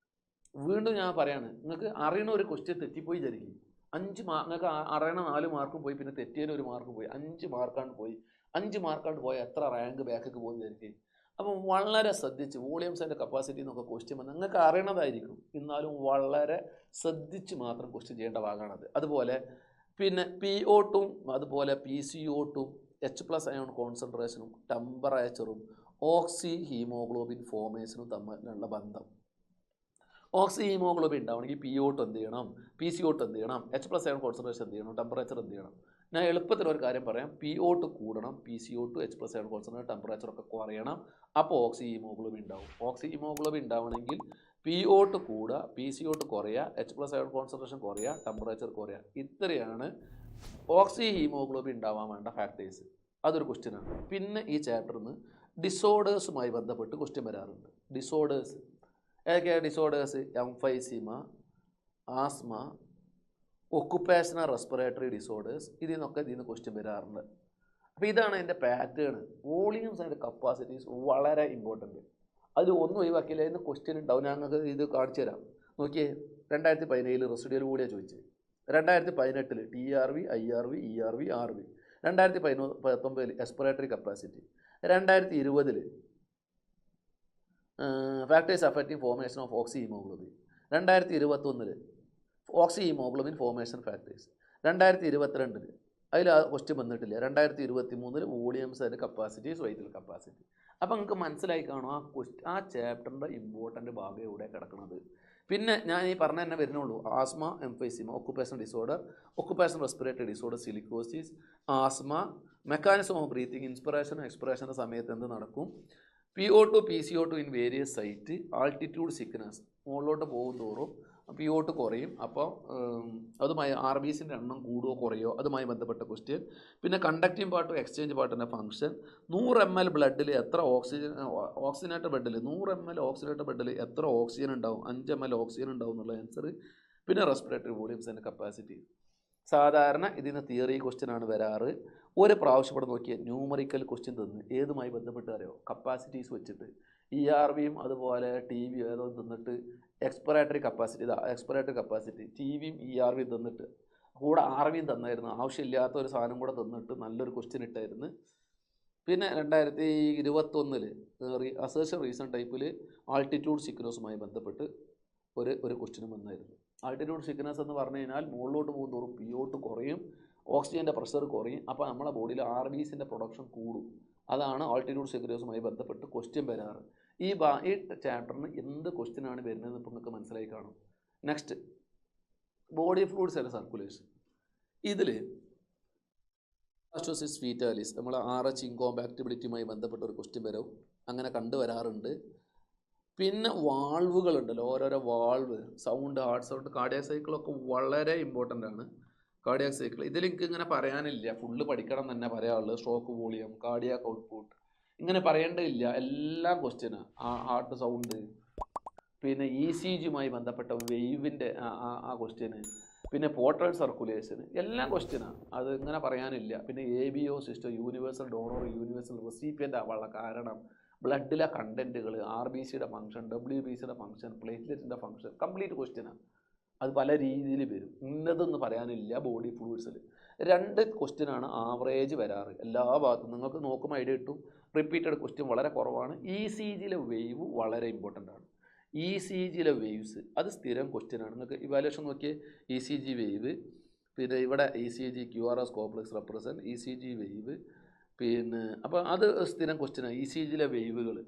വീണ്ടും ഞാൻ പറയാണ്, നിങ്ങൾക്ക് അറിയണ ഒരു ക്വസ്റ്റ്യൻ തെറ്റിപ്പോയി വിചാരിക്കും, 5 മാർക്ക് നിങ്ങൾക്ക് അറിയണ 4 മാർക്കും പോയി, പിന്നെ തെറ്റിയതിന് 1 മാർക്ക് പോയി, 5 മാർക്കാണ്ട് പോയി. 5 മാർക്കാണ്ട് പോയാൽ എത്ര റാങ്ക് ബാക്കൊക്കെ പോകുന്ന വിചാരിക്കും. അപ്പം വളരെ ശ്രദ്ധിച്ച് വോളിയംസ് ആൻഡ് കപ്പാസിറ്റി എന്നൊക്കെ ക്വസ്റ്റ്യൻ വന്നാൽ നിങ്ങൾക്ക് അറിയണതായിരിക്കും, എന്നാലും വളരെ ശ്രദ്ധിച്ച് മാത്രം ക്വസ്റ്റ്യൻ ചെയ്യേണ്ട ഭാഗമാണത്. അതുപോലെ പിന്നെ PO2 അതുപോലെ PCO2 H+ അയോൺ കോൺസെൻട്രേഷനും ടെമ്പറേച്ചറും ഓക്സി ഹീമോഗ്ലോബിൻ ഫോമേഷനും തമ്മിലുള്ള ബന്ധം. ഓക്സി ഹീമോഗ്ലോബിൻ ഉണ്ടാവണമെങ്കിൽ PO2 എന്ത് ചെയ്യണം, PCO2 എന്ത് ചെയ്യണം, H+ അയോൺ കോൺസെൻട്രേഷൻ എന്ത് ചെയ്യണം, ടെമ്പറേച്ചർ എന്ത് ചെയ്യണം. ഞാൻ എളുപ്പത്തിൽ ഒരു കാര്യം പറയാം, PO2 കൂടണം, PCO2 H+ അയോൺ കോൺസെൻട്രേഷൻ ടെമ്പറേച്ചറൊക്കെ കുറയണം. അപ്പോൾ ഓക്സി ഹീമോഗ്ലോബിൻ ഉണ്ടാവും. ഓക്സി ഹീമോഗ്ലോബിൻ ഉണ്ടാവണമെങ്കിൽ PO2 കൂടുക, PCO2 കുറയുക, H+ അയോൺ കോൺസെൻട്രേഷൻ കുറയുക, ടെമ്പറേച്ചർ കുറയുക. ഇത്രയാണ് ഓക്സി ഹീമോഗ്ലോബിൻ ഉണ്ടാവാൻ വേണ്ട ഫാക്ടേഴ്സ്. അതൊരു ക്വസ്റ്റ്യനാണ്. പിന്നെ ഈ ചാപ്റ്ററിൽ നിന്ന് ഡിസോർഡേഴ്സുമായി ബന്ധപ്പെട്ട് ക്വസ്റ്റ്യൻ വരാറുണ്ട്. ഡിസോർഡേഴ്സ് ഏതൊക്കെയാണ്? Disorders emphysema, asthma, occupational respiratory disorders, ഇതിൽ നിന്ന് ക്വസ്റ്റ്യൻ വരാറുണ്ട്. അപ്പോൾ ഇതാണ് എൻ്റെ പാറ്റേൺ. വോളിയംസ് ആൻഡ് കപ്പാസിറ്റീസ് വളരെ ഇമ്പോർട്ടൻറ്റ്. അത് ഒന്നും ഒഴിവാക്കിയില്ല, ഇന്ന് ക്വസ്റ്റ്യൻ ഉണ്ടാവും. ഞങ്ങൾക്ക് ഇത് കാണിച്ചു തരാം. നോക്കിയേ, 2017 റെസിഡ്യൂൽ വോളിയം ചോദിച്ചത്, 2018 TRV, IRV, ERV, RV, 2019 expiratory capacity, 2020 factors affecting formation of oxy haemoglobin, 2021 oxy haemoglobin formation factors, 2022 അതിൽ ആ ക്വസ്റ്റ്യൻ വന്നിട്ടില്ല, 2023 volumes and capacities, vital capacity. അപ്പോൾ നിങ്ങൾക്ക് മനസ്സിലായി കാണും ആ ചാപ്റ്ററിൻ്റെ ഇമ്പോർട്ടൻ്റ് ഭാഗം ഇവിടെ കിടക്കുന്നത്. പിന്നെ ഞാൻ ഈ പറഞ്ഞ തന്നെ വരുന്നുള്ളൂ. Asthma, emphysema, occupation disorder, occupation respiratory disorder, silicosis, asthma, mechanism of breathing, ഇൻസ്പിറേഷനും എക്സ്പിറേഷൻ്റെ സമയത്ത് എന്ത് നടക്കും, PO2 PCO2 in various site, altitude sickness, മുകളിലോട്ട് പോകും തോറും PO2 കുറയും. അപ്പോൾ അതുമായി RBCൻ്റെ എണ്ണം കൂടുകയോ കുറയോ, അതുമായി ബന്ധപ്പെട്ട ക്വസ്റ്റ്യൻ. പിന്നെ കണ്ടക്റ്റിംഗ് പാർട്ടും എക്സ്ചേഞ്ച് പാർട്ടിൻ്റെ ഫംഗ്ഷൻ. 100 ml ബ്ലഡിൽ എത്ര ഓക്സിജനേറ്റഡ് ബ്ലഡിൽ 100 ml ഓക്സിജനേറ്റഡ് ബ്ലഡിൽ എത്ര ഓക്സിജൻ ഉണ്ടാവും, 5 ml ഓക്സിജൻ ഉണ്ടാവും എന്നുള്ള ആൻസർ. പിന്നെ റെസ്പിറേറ്ററി വോളിയംസ് ആൻഡ് കപ്പാസിറ്റി. സാധാരണ ഇതിന് തിയറി ക്വസ്റ്റ്യൻ ആണ് വരാറ്. ഒരു പ്രാവശ്യം ഇവിടെ നോക്കിയാൽ ന്യൂമറിക്കൽ ക്വസ്റ്റ്യൻ തന്ന് ഏതുമായി ബന്ധപ്പെട്ട് അറിയോ, കപ്പാസിറ്റീസ് വെച്ചിട്ട് ERVയും അതുപോലെ TV ഏതോ തന്നിട്ട് എക്സ്പിറേറ്ററി കപ്പാസിറ്റി TVയും ERVയും തന്നിട്ട് കൂടെ RVയും തന്നായിരുന്നു. ആവശ്യമില്ലാത്ത ഒരു സാധനം കൂടെ തന്നിട്ട് നല്ലൊരു ക്വസ്റ്റ്യൻ ഇട്ടായിരുന്നു. പിന്നെ 2021 അസേർഷൻ റീസൺ ടൈപ്പിൽ ആൾട്ടിറ്റ്യൂഡ് സിക്നസുമായി ബന്ധപ്പെട്ട് ഒരു ക്വസ്റ്റ്യനും വന്നായിരുന്നു. ആൾട്ടിറ്റ്യൂഡ് സിക്നസ് എന്ന് പറഞ്ഞു കഴിഞ്ഞാൽ മുകളിലോട്ട് പോകും തോറും PO2 കുറയും, ഓക്സിജൻ്റെ പ്രഷർ കുറയും. അപ്പോൾ നമ്മളെ ബോഡിയിൽ RBCൻ്റെ പ്രൊഡക്ഷൻ കൂടും. അതാണ് ആൾട്ടിറ്റ്യൂഡ് സെക്യൂരിയസുമായി ബന്ധപ്പെട്ട് ക്വസ്റ്റ്യൻ വരാറ്. ഈ ചാപ്റ്ററിന് എന്ത് ക്വസ്റ്റ്യനാണ് വരുന്നതെന്ന് ഇപ്പോൾ നിങ്ങൾക്ക് മനസ്സിലായി കാണും. Next, body fluids and circulation. ഇതിൽ ആസ്റ്റോസിസ് ഫീറ്റാലിസ് നമ്മൾ RH ഇൻകോമ്പാക്റ്റിബിലിറ്റിയുമായി ബന്ധപ്പെട്ട ഒരു ക്വസ്റ്റ്യൻ വരും, അങ്ങനെ കണ്ടുവരാറുണ്ട്. പിന്നെ വാൾവുകളുണ്ടല്ലോ, ഓരോരോ valve, sound, heart sound, cardiac സൈക്കിളൊക്കെ വളരെ ഇമ്പോർട്ടൻ്റ് ആണ്. കാർഡിയാക് സൈക്കിൾ ഇതിൽ എനിക്ക് ഇങ്ങനെ പറയാനില്ല, ഫുള്ള് പഠിക്കണം തന്നെ പറയാനുള്ളത്. സ്ട്രോക്ക് വോളിയം, കാർഡിയാക് ഔട്ട്പുട്ട്, ഇങ്ങനെ പറയേണ്ടതില്ല, എല്ലാം ക്വസ്റ്റ്യനാണ്. ഹാർട്ട് സൗണ്ട്, പിന്നെ ECGയുമായി ബന്ധപ്പെട്ട വേവിൻ്റെ ആ ക്വസ്റ്റ്യന്, പിന്നെ പോർട്ടൽ സർക്കുലേഷൻ, എല്ലാം ക്വസ്റ്റ്യനാണ്. അത് ഇങ്ങനെ പറയാനില്ല. പിന്നെ ABO system, universal donor, universal recipient ആവാനുള്ള കാരണം, ബ്ലഡിലെ കണ്ടൻറ്റുകൾ, RBCയുടെ ഫംഗ്ഷൻ, WBCയുടെ ഫംഗ്ഷൻ, പ്ലേറ്റ്ലെറ്റിൻ്റെ ഫംഗ്ഷൻ, കംപ്ലീറ്റ് ക്വസ്റ്റ്യനാണ്. അത് പല രീതിയിൽ വരും. ഇന്നതെന്ന് പറയാനില്ല. ബോഡി ഫ്ലൂയിഡ്സിൽ 2 ക്വസ്റ്റ്യനാണ് ആവറേജ് വരാറ് എല്ലാ ഭാഗത്തും. നിങ്ങൾക്ക് നോക്കുമ്പോൾ ഐഡിയ കിട്ടും. റിപ്പീറ്റഡ് ക്വസ്റ്റ്യൻ വളരെ കുറവാണ്. ECGയിലെ വേവ് വളരെ ഇമ്പോർട്ടൻ്റ് ആണ്. ECGയിലെ വേവ്സ് അത് സ്ഥിരം ക്വസ്റ്റ്യനാണ്. നിങ്ങൾക്ക് ഇവാലുവേഷൻ നോക്കിയേ, ECG വേവ്, പിന്നെ ഇവിടെ ECG QRS complex represent, ECG wave, പിന്നെ അപ്പോൾ അത് സ്ഥിരം ക്വസ്റ്റ്യനാണ്. ECGയിലെ വേവുകൾ.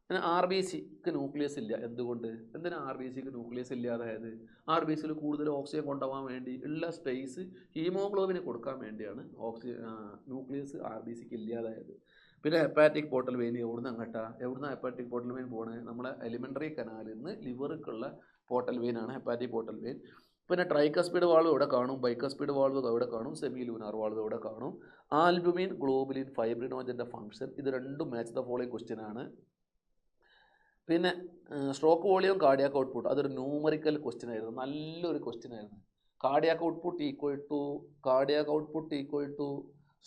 പിന്നെ RBCക്ക് ന്യൂക്ലിയസ് ഇല്ല. എന്തുകൊണ്ട്? എന്തിനാണ് RBCക്ക് ന്യൂക്ലിയസ് ഇല്ലാതായത്? RBCയിൽ കൂടുതൽ ഓക്സിജൻ കൊണ്ടുപോകാൻ വേണ്ടി ഉള്ള സ്പേസ് ഹീമോഗ്ലോബിന് കൊടുക്കാൻ വേണ്ടിയാണ് ന്യൂക്ലിയസ് RBCക്ക് ഇല്ലാതായത്. പിന്നെ ഹെപ്പാറ്റിക് പോർട്ടൽ വെയിൻ എവിടുന്ന ഹെപ്പാറ്റിക് പോർട്ടൽ വെയിൻ പോണേ? നമ്മളെ എലിമെൻ്ററി കനാലിൽ നിന്ന് ലിവറിക്കുള്ള പോർട്ടൽ വെയിനാണ് ഹെപ്പാറ്റിക് പോർട്ടൽ വെയിൻ. പിന്നെ ട്രൈക്കസ്പീഡ് വാൾവ് ഇവിടെ കാണും, ബൈക്കസ്പീഡ് വാൾവ് ഇവിടെ കാണും, സെമി ലൂനാർ വാൾവ് ഇവിടെ കാണും. ആൽബുമിൻ, ഗ്ലോബുലിൻ, ഫൈബ്രിനോജൻ്റെ ഫംഗ്ഷൻ, ഇത് രണ്ടും മാച്ച് ദ ഫോളോയിങ് ക്വസ്റ്റ്യനാണ്. പിന്നെ സ്ട്രോക്ക് വോളിയം, കാർഡിയാക് ഔട്ട്പുട്ട്, അതൊരു ന്യൂമറിക്കൽ ക്വസ്റ്റ്യൻ ആയിരുന്നു, നല്ലൊരു ക്വസ്റ്റ്യൻ ആയിരുന്നു. Cardiac output equal to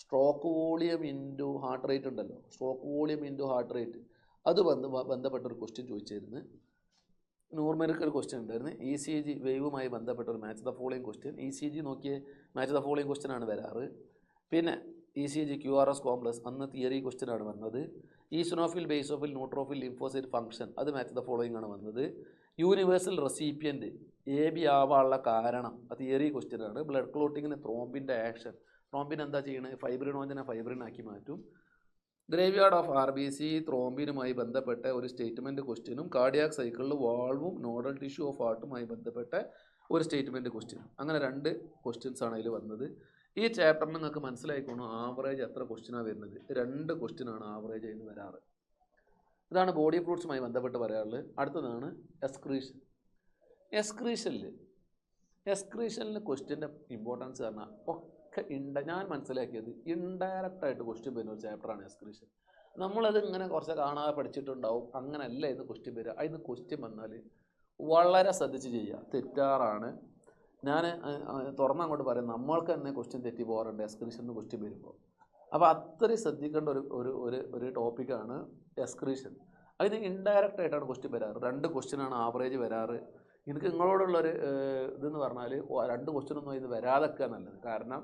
stroke volume into heart rate ഉണ്ടല്ലോ, stroke volume into heart rate, അത് ബന്ധപ്പെട്ടൊരു ക്വസ്റ്റ്യൻ ചോദിച്ചിരുന്നു. ന്യൂമറിക്കൽ ക്വസ്റ്റ്യൻ ഉണ്ടായിരുന്നു. ECG വേവുമായി ബന്ധപ്പെട്ട ഒരു match the following question. ECG നോക്കിയേ, മാച്ച് ദ ഫോളോയിങ് ക്വസ്റ്റ്യൻ ആണ് വരാറ്. പിന്നെ ECG QRS കോംപ്ലക്സ്, അന്ന് തിയറി ക്വസ്റ്റ്യൻ ആണ് വന്നത്. Eosinophil, basophil, neutrophil, lymphocyte function, അത് മാച്ച് ദ ഫോളോയിങ് ആണ് വന്നത്. യൂണിവേഴ്സൽ റെസിപ്പിയൻറ്റ് AB ആവാനുള്ള കാരണം, അത് തിയറി ക്വസ്റ്റ്യൻ ആണ്. ബ്ലഡ് ക്ലോട്ടിങ്ങിന് ത്രോംബിൻ്റെ ആക്ഷൻ, ത്രോംബിൻ എന്താ ചെയ്യുന്നത്? ഫൈബ്രിനോജനെ ഫൈബ്രിനാക്കി മാറ്റും. ഗ്രേവ്യാർഡ് ഓഫ് RBC, ത്രോംബിനുമായി ബന്ധപ്പെട്ട ഒരു സ്റ്റേറ്റ്മെൻറ്റ് ക്വസ്റ്റ്യനും, കാർഡിയാക് സൈക്കിളിൽ വാൾവും നോഡൽ ടിഷ്യൂ ഓഫ് ഹാർട്ടുമായി ബന്ധപ്പെട്ട ഒരു സ്റ്റേറ്റ്മെൻറ്റ് ക്വസ്റ്റ്യനും, അങ്ങനെ 2 ക്വസ്റ്റ്യൻസാണ് അതിൽ വന്നത്. ഈ ചാപ്റ്ററിന് നിങ്ങൾക്ക് മനസ്സിലായിക്കോണം ആവറേജ് എത്ര ക്വസ്റ്റ്യനാണ് വരുന്നത്. 2 ക്വസ്റ്റ്യനാണ് ആവറേജ് ആയി വരാറ്. ഇതാണ് ബോഡി ഫ്ലൂയിഡ്സുമായി ബന്ധപ്പെട്ട് പറയാറുള്ളത്. അടുത്തതാണ് എക്സ്ക്രീഷൻ. എക്സ്ക്രീഷനിൽ ക്വസ്റ്റ്യൻ്റെ ഇമ്പോർട്ടൻസ് പറഞ്ഞാൽ ഒക്കെ ഞാൻ മനസ്സിലാക്കിയത് ഇൻഡയറക്റ്റായിട്ട് ക്വസ്റ്റ്യൻ വരുന്ന ഒരു ചാപ്റ്ററാണ് എക്സ്ക്രീഷൻ. നമ്മളത് ഇങ്ങനെ കുറച്ച് കാണാതെ പഠിച്ചിട്ടുണ്ടാവും, അങ്ങനെയല്ല ഇന്ന് ക്വസ്റ്റ്യൻ വരിക. അതിന് ക്വസ്റ്റ്യൻ വന്നാൽ വളരെ ശ്രദ്ധിച്ച് ചെയ്യുക. തെറ്റാറാണ്. ഞാൻ തുറന്നങ്ങോട്ട് പറയാം, നമ്മൾക്ക് തന്നെ ക്വസ്റ്റ്യൻ തെറ്റി പോകാറുണ്ട് എക്സ്ക്രീഷന് ക്വസ്റ്റ്യൻ വരുമ്പോൾ. അപ്പോൾ അത്രയും ശ്രദ്ധിക്കേണ്ട ഒരു ടോപ്പിക്കാണ് എക്സ്ക്രീഷൻ. അതിന് ഇൻഡയറക്റ്റ് ആയിട്ടാണ് ക്വസ്റ്റ്യൻ വരാറ്. 2 ക്വസ്റ്റ്യനാണ് ആവറേജ് വരാറ്. എനിക്ക് നിങ്ങളോടുള്ളൊരു ഇതെന്ന് പറഞ്ഞാൽ 2 ക്വസ്റ്റ്യനൊന്നും ഇത് വരാതൊക്കെ നല്ലത്. കാരണം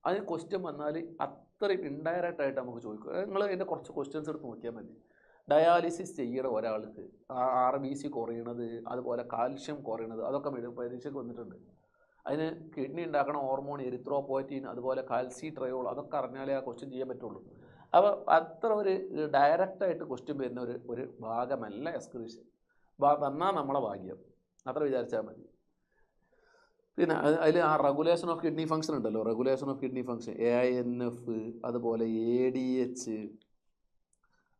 അതിന് ക്വസ്റ്റ്യൻ വന്നാൽ അത്രയും ഇൻഡയറക്റ്റ് ആയിട്ട് നമുക്ക് ചോദിക്കും. നിങ്ങൾ അതിൻ്റെ കുറച്ച് ക്വസ്റ്റ്യൻസ് എടുത്ത് നോക്കിയാൽ മതി. ഡയാലിസിസ് ചെയ്യണ ഒരാൾക്ക് RBC കുറയണത്, അതുപോലെ കാൽഷ്യം കുറയണത്, അതൊക്കെ പരീക്ഷയ്ക്ക് വന്നിട്ടുണ്ട്. അതിന് കിഡ്നി ഉണ്ടാക്കണ ഹോർമോൺ എരിത്രോപോയറ്റീൻ, അതുപോലെ കാൽസിട്രയോൾ, അതൊക്കെ അറിഞ്ഞാലേ ആ ക്വസ്റ്റ്യൻ ചെയ്യാൻ പറ്റുള്ളൂ. അപ്പോൾ അത്ര ഒരു ഡയറക്റ്റായിട്ട് ക്വസ്റ്റ്യൻ വരുന്ന ഒരു ഭാഗമല്ല എക്സ്ക്രീഷൻ. വന്നാൽ നമ്മളെ ഭാഗ്യം, അത്ര വിചാരിച്ചാൽ മതി. പിന്നെ അതിൽ ആ റെഗുലേഷൻ ഓഫ് കിഡ്നി ഫംഗ്ഷൻ ഉണ്ടല്ലോ, regulation of kidney function, AINF, അതുപോലെ ADH,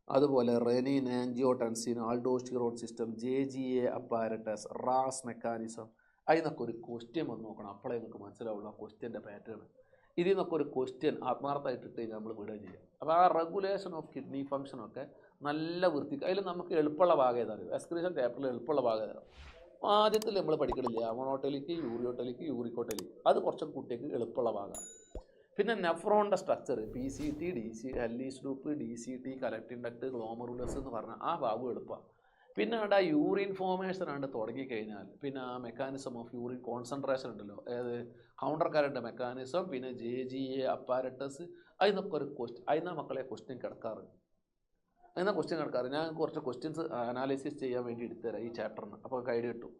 അതുപോലെ renin, angiotensin, aldosterone system, JGA apparatus, RAS mechanism, അതിനൊക്കെ ഒരു ക്വസ്റ്റ്യൻ വന്ന് നോക്കണം. അപ്പോഴേ നിങ്ങൾക്ക് മനസ്സിലാവുള്ളൂ ആ ക്വസ്റ്റ്യൻ്റെ പാറ്റേൺ. ഇതിൽ നിന്നൊക്കെ ഒരു ക്വസ്റ്റ്യൻ ആത്മാർത്ഥമായിട്ടിട്ട് നമ്മൾ വിടുക ചെയ്യുക. അപ്പോൾ ആ റെഗുലേഷൻ ഓഫ് കിഡ്നി ഫംഗ്ഷനൊക്കെ നല്ല വൃത്തിക്ക്, അതിൽ നമുക്ക് എളുപ്പമുള്ള ഭാഗം ഏതാണ്? എക്സ്ക്രീഷൻ ചാപ്റ്ററിൽ എളുപ്പമുള്ള ഭാഗം ഏതാണ്? ആദ്യത്തിൽ നമ്മൾ പഠിക്കണില്ല, അമോണോട്ടലിക്ക്, യൂറിയോട്ടലിക്ക്, യൂറിക്കോട്ടലിക്ക്, അത് കുറച്ച് കുട്ടിക്ക് എളുപ്പമുള്ള ഭാഗമാണ്. പിന്നെ നെഫ്രോണിൻ്റെ structure, PCT, Henle's loop, DCT, collecting duct, glomerulus എന്ന് പറഞ്ഞാൽ ആ ഭാഗം എളുപ്പമാണ്. പിന്നെ അവിടെ യൂറിൻ ഫോർമേഷൻ ആണ് തുടങ്ങിക്കഴിഞ്ഞാൽ പിന്നെ ആ മെക്കാനിസം ഓഫ് യൂറിൻ കോൺസെൻട്രേഷൻ ഉണ്ടല്ലോ, കൗണ്ടർ കറണ്ട് മെക്കാനിസം, പിന്നെ JGA അപ്പാരറ്റസ്, അതിനൊക്കെ ഒരു അതിനാ മക്കളെ ക്വസ്റ്റ്യൻ കിടക്കാറ്. ഞാൻ കുറച്ച് ക്വസ്റ്റ്യൻസ് അനാലിസിസ് ചെയ്യാൻ വേണ്ടി എടുത്തുതരാം ഈ ചാപ്റ്ററിന്, അപ്പോൾ ഐഡിയ കിട്ടും.